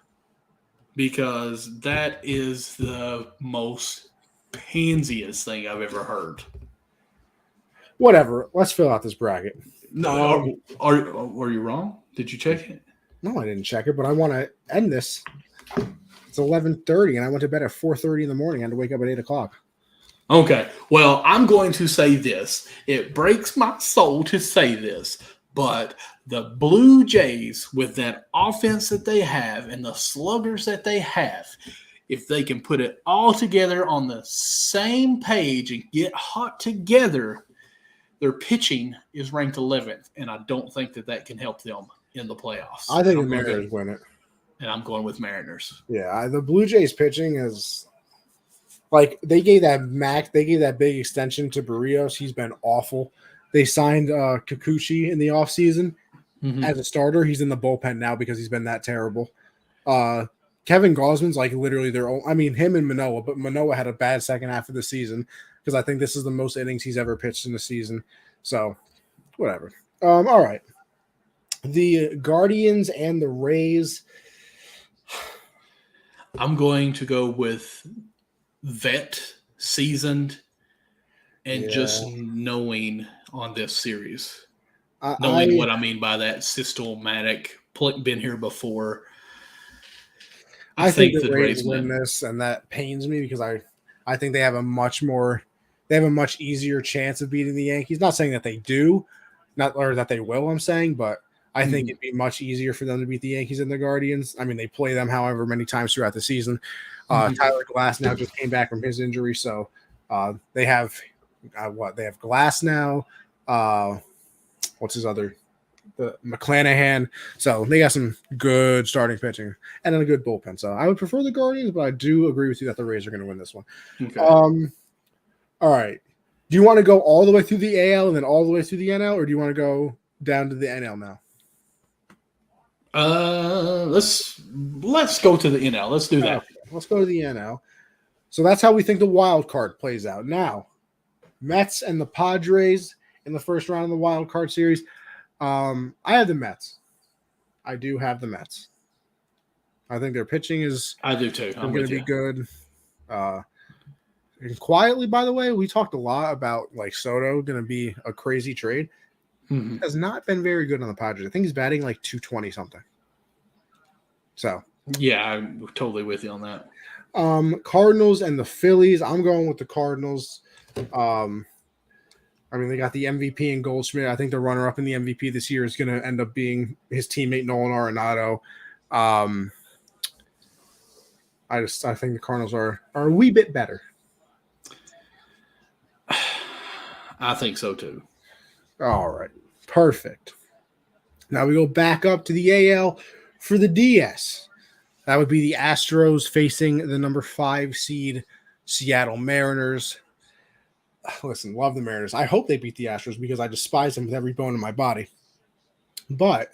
Because that is the most pansiest thing I've ever heard. Whatever. Let's fill out this bracket. No, are you wrong? Did you check it? No, I didn't check it, but I want to end this. It's 11:30, and I went to bed at 4:30 in the morning. I had to wake up at 8 o'clock. Okay. Well, I'm going to say this. It breaks my soul to say this, but the Blue Jays, with that offense that they have and the sluggers that they have, if they can put it all together on the same page and get hot together, their pitching is ranked 11th, and I don't think that can help them in the playoffs. I think the Mariners win it. And I'm going with Mariners. Yeah, the Blue Jays pitching is like they gave that big extension to Barrios. He's been awful. They signed Kikuchi in the offseason as a starter. He's in the bullpen now because he's been that terrible. Kevin Gausman's like literally their own. I mean, him and Manoah, but Manoah had a bad second half of the season because I think this is the most innings he's ever pitched in the season. So, whatever. All right. The Guardians and the Rays. I'm going to go with vet, seasoned, and just knowing on this series. Knowing what I mean by that, systematic, been here before. I think the Rays win this, and that pains me because I think they have a much easier chance of beating the Yankees. Not saying that they do, or that they will, I'm saying, but I think it'd be much easier for them to beat the Yankees and the Guardians. I mean, they play them however many times throughout the season. Tyler Glass now just came back from his injury, so they have They have Glass now. What's his other? The McClanahan. So they got some good starting pitching and then a good bullpen. So I would prefer the Guardians, but I do agree with you that the Rays are going to win this one. Okay. All right. Do you want to go all the way through the AL and then all the way through the NL, or do you want to go down to the NL now? Let's go to the NL. Let's do that. Okay, let's go to the NL. So that's how we think the wild card plays out. Now, Mets and the Padres in the first round of the wild card series. I have the Mets. I do have the Mets. I think their pitching is. I do too. I'm going to be good. And quietly, by the way, we talked a lot about like Soto going to be a crazy trade. Mm-hmm. Has not been very good on the Padres. I think he's batting like 220 something. So yeah, I'm totally with you on that. Cardinals and the Phillies. I'm going with the Cardinals. I mean, they got the MVP in Goldschmidt. I think the runner-up in the MVP this year is going to end up being his teammate Nolan Arenado. I think the Cardinals are a wee bit better. I think so too. All right, perfect. Now we go back up to the AL for the DS. That would be the Astros facing the number 5 seed Seattle Mariners. Listen, love the Mariners. I hope they beat the Astros because I despise them with every bone in my body. But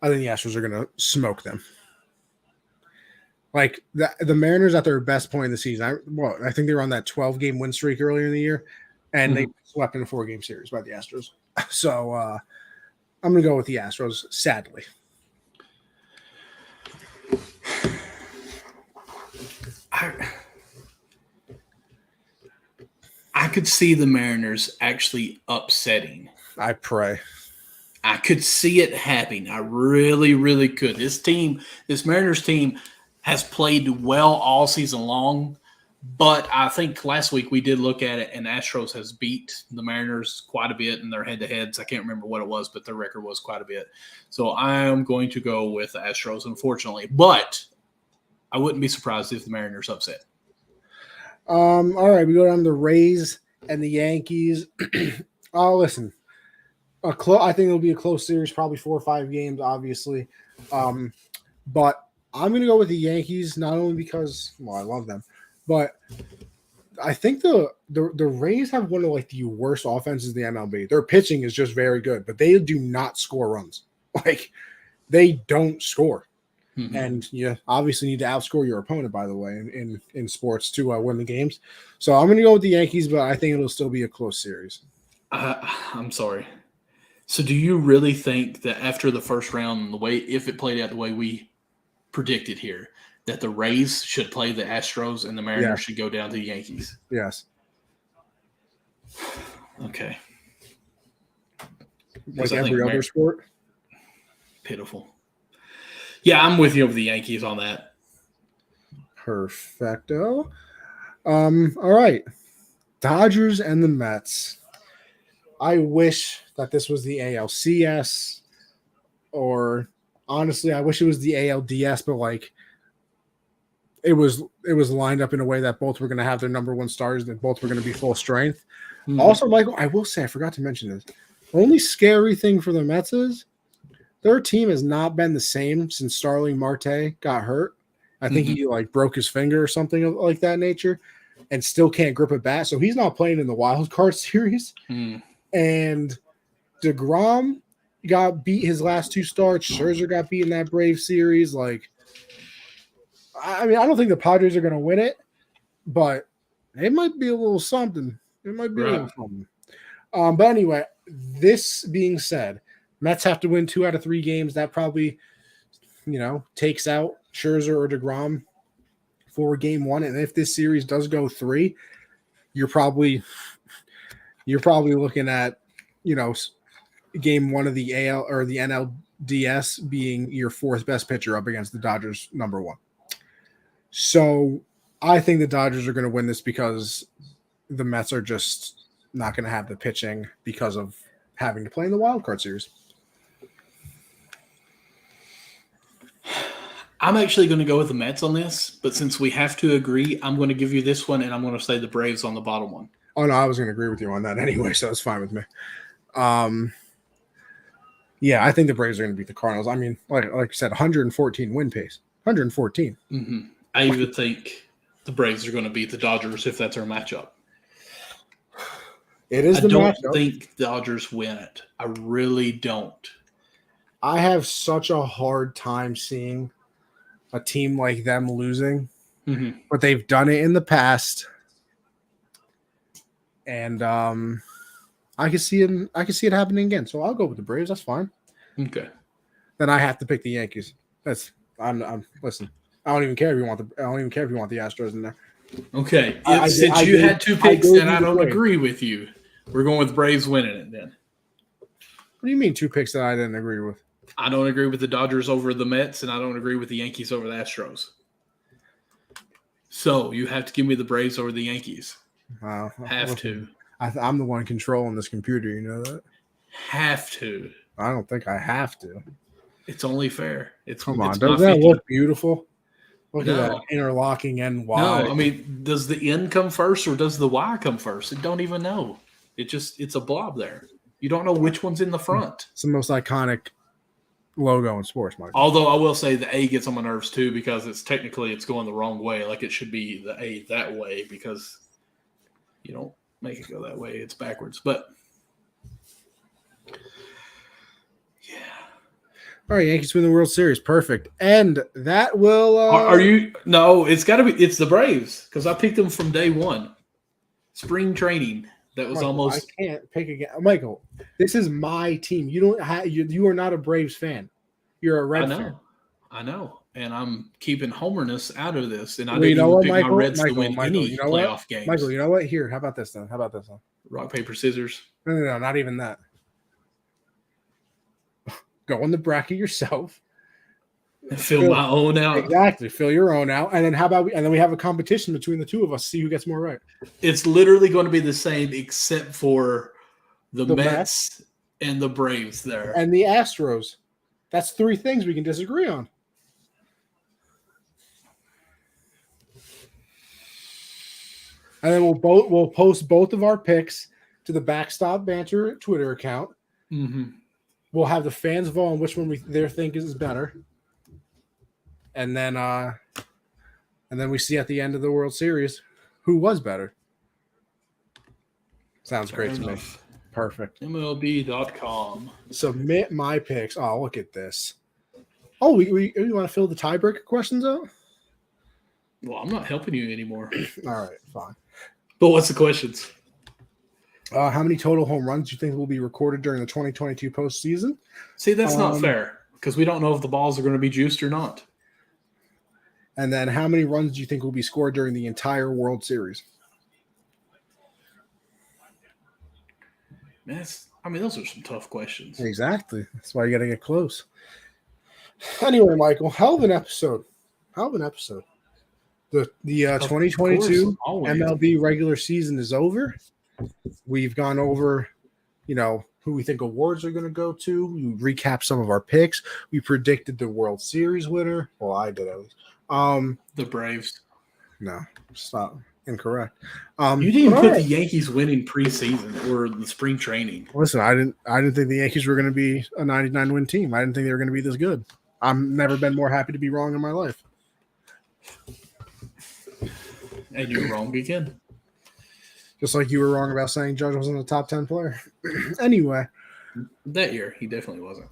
I think the Astros are going to smoke them. Like the Mariners at their best point in the season. I think they were on that 12-game win streak earlier in the year, and they swept in a 4-game series by the Astros. So I'm going to go with the Astros, sadly. I could see the Mariners actually upsetting. I pray. I could see it happening. I really, really could. This Mariners team, has played well all season long, but I think last week we did look at it, and Astros has beat the Mariners quite a bit in their head-to-heads. I can't remember what it was, but their record was quite a bit. So I am going to go with the Astros, unfortunately. But I wouldn't be surprised if the Mariners upset. All right, we go down to the Rays and the Yankees. Oh, listen. I think it'll be a close series, probably 4 or 5 games, obviously. But I'm going to go with the Yankees, not only because, I love them, but I think the Rays have one of like the worst offenses in the MLB. Their pitching is just very good, but they do not score runs. Like, they don't score. Mm-hmm. And you obviously need to outscore your opponent, by the way, in sports to win the games. So I'm going to go with the Yankees, but I think it'll still be a close series. I'm sorry. So do you really think that after the first round, if it played out the way we predicted here, that the Rays should play the Astros and the Mariners should go down to the Yankees? Yes. Okay. Like every other sport? Pitiful. Yeah, I'm with you over the Yankees on that. Perfecto. All right. Dodgers and the Mets. I wish that this was the ALCS, or honestly, I wish it was the ALDS, but like it was lined up in a way that both were going to have their number 1 stars and both were going to be full strength. Mm-hmm. Also, Michael, I will say, I forgot to mention this. The only scary thing for the Mets is their team has not been the same since Starling Marte got hurt. I think he like broke his finger or something like that nature, and still can't grip a bat. So he's not playing in the wild card series. And DeGrom got beat his last 2 starts. Scherzer got beat in that Brave series. Like, I mean, I don't think the Padres are going to win it, but it might be a little something. It might be a little something. But anyway, this being said, Mets have to win 2 out of 3 games. That probably, takes out Scherzer or DeGrom for game 1. And if this series does go 3, you're probably looking at, game 1 of the AL or the NLDS being your 4th best pitcher up against the Dodgers number 1. So I think the Dodgers are going to win this because the Mets are just not going to have the pitching because of having to play in the wild card series. I'm actually going to go with the Mets on this, but since we have to agree, I'm going to give you this one, and I'm going to say the Braves on the bottom one. Oh, no, I was going to agree with you on that anyway, so it's fine with me. Yeah, I think the Braves are going to beat the Cardinals. I mean, like you said, 114 win pace. 114. Mm-hmm. I even think the Braves are going to beat the Dodgers if that's our matchup. It is the matchup. I don't think the Dodgers win it. I really don't. I have such a hard time seeing a team like them losing, but they've done it in the past. And I can see it happening again. So I'll go with the Braves. That's fine. Okay. Then I have to pick the Yankees. I'm listen. I don't even care if you want the Astros in there. Okay. Since you had 2 picks that I don't agree with you, we're going with Braves winning it then. What do you mean 2 picks that I didn't agree with? I don't agree with the Dodgers over the Mets, and I don't agree with the Yankees over the Astros. So you have to give me the Braves over the Yankees. Wow. Have to. I'm the one controlling this computer. You know that? Have to. I don't think I have to. It's only fair. Come on, it's doesn't my that 50. look beautiful? Look at that No. interlocking NY. No, I mean, does the N come first or does the Y come first? I don't even know. It's a blob there. You don't know which one's in the front. It's the most iconic logo in sports, Michael. Although I will say the A gets on my nerves too because it's going the wrong way. Like it should be the A that way because you don't make it go that way. It's backwards. But yeah. All right, Yankees win the World Series. Perfect. And that will. Are you? No, it's got to be. It's the Braves because I picked them from day one. Spring training. That was Michael, almost. I can't pick again, Michael. This is my team. You don't have. You are not a Braves fan. You're a Red fan. I know, and I'm keeping homerness out of this, and I Well, didn't even pick Michael? my Reds Michael, to win Michael, any you know playoff what? games. Michael, you know what? Here, how about this then? How about this one? Rock, paper, scissors. No, not even that. Go in the bracket yourself. Fill my own out. Exactly. Fill your own out. And then how about we have a competition between the two of us, see who gets more right. It's literally going to be the same except for the The Mets and the Braves there. And the Astros. That's three things we can disagree on. And then we'll post both of our picks to the Backstop Banter Twitter account. Mm-hmm. We'll have the fans vote on which one they think is better. And then we see at the end of the World Series who was better. Sounds great to me. Perfect. MLB.com. Submit my picks. Oh, look at this. Oh, we want to fill the tiebreaker questions out? Well, I'm not helping you anymore. All right, fine. But what's the questions? How many total home runs do you think will be recorded during the 2022 postseason? See, that's not fair because we don't know if the balls are going to be juiced or not. And then how many runs do you think will be scored during the entire World Series? Those are some tough questions. Exactly. That's why you got to get close. Anyway, Michael, hell of an episode. The 2022 MLB regular season is over. We've gone over, who we think awards are going to go to. We recapped some of our picks. We predicted the World Series winner. Well, I did at least. The Braves. No, stop. Incorrect. You didn't even put the Yankees winning preseason or the spring training. Listen, I didn't think the Yankees were going to be a 99 win team. I didn't think they were going to be this good. I've never been more happy to be wrong in my life. And you're wrong again. Just like you were wrong about saying Judge wasn't a top 10 player. Anyway. That year, he definitely wasn't.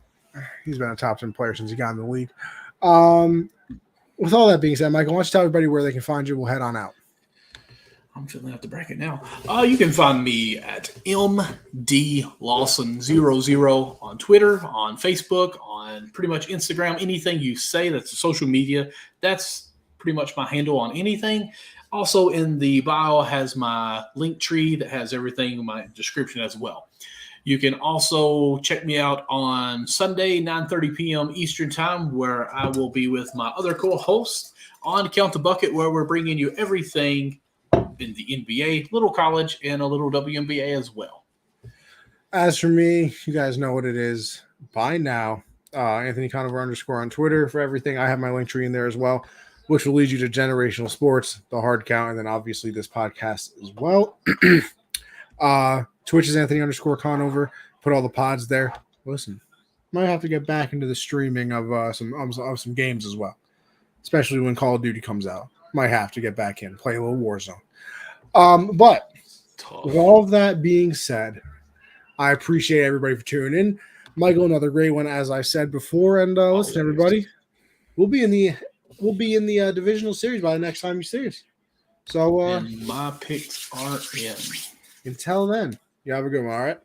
He's been a top 10 player since he got in the league. With all that being said, Michael, why don't you tell everybody where they can find you? We'll head on out. I'm filling out the bracket now. You can find me at MDLawson00 on Twitter, on Facebook, on pretty much Instagram. Anything you say that's social media, that's pretty much my handle on anything. Also in the bio has my link tree that has everything in my description as well. You can also check me out on Sunday, 9:30 p.m. Eastern Time, where I will be with my other co-hosts on Count the Bucket, where we're bringing you everything in the NBA, little college, and a little WNBA as well. As for me, you guys know what it is by now. Anthony Conover _ on Twitter for everything. I have my link tree in there as well, which will lead you to Generational Sports, the Hard Count, and then obviously this podcast as well. Twitch is Anthony _ Conover. Put all the pods there. Listen, might have to get back into the streaming of some games as well, especially when Call of Duty comes out. Might have to get back in, play a little Warzone. But with all of that being said, I appreciate everybody for tuning in. Michael, another great one, as I said before. And listen, everybody, we'll be in the divisional series by the next time you see us. So and my picks are in. Until then, you have a good one. All right.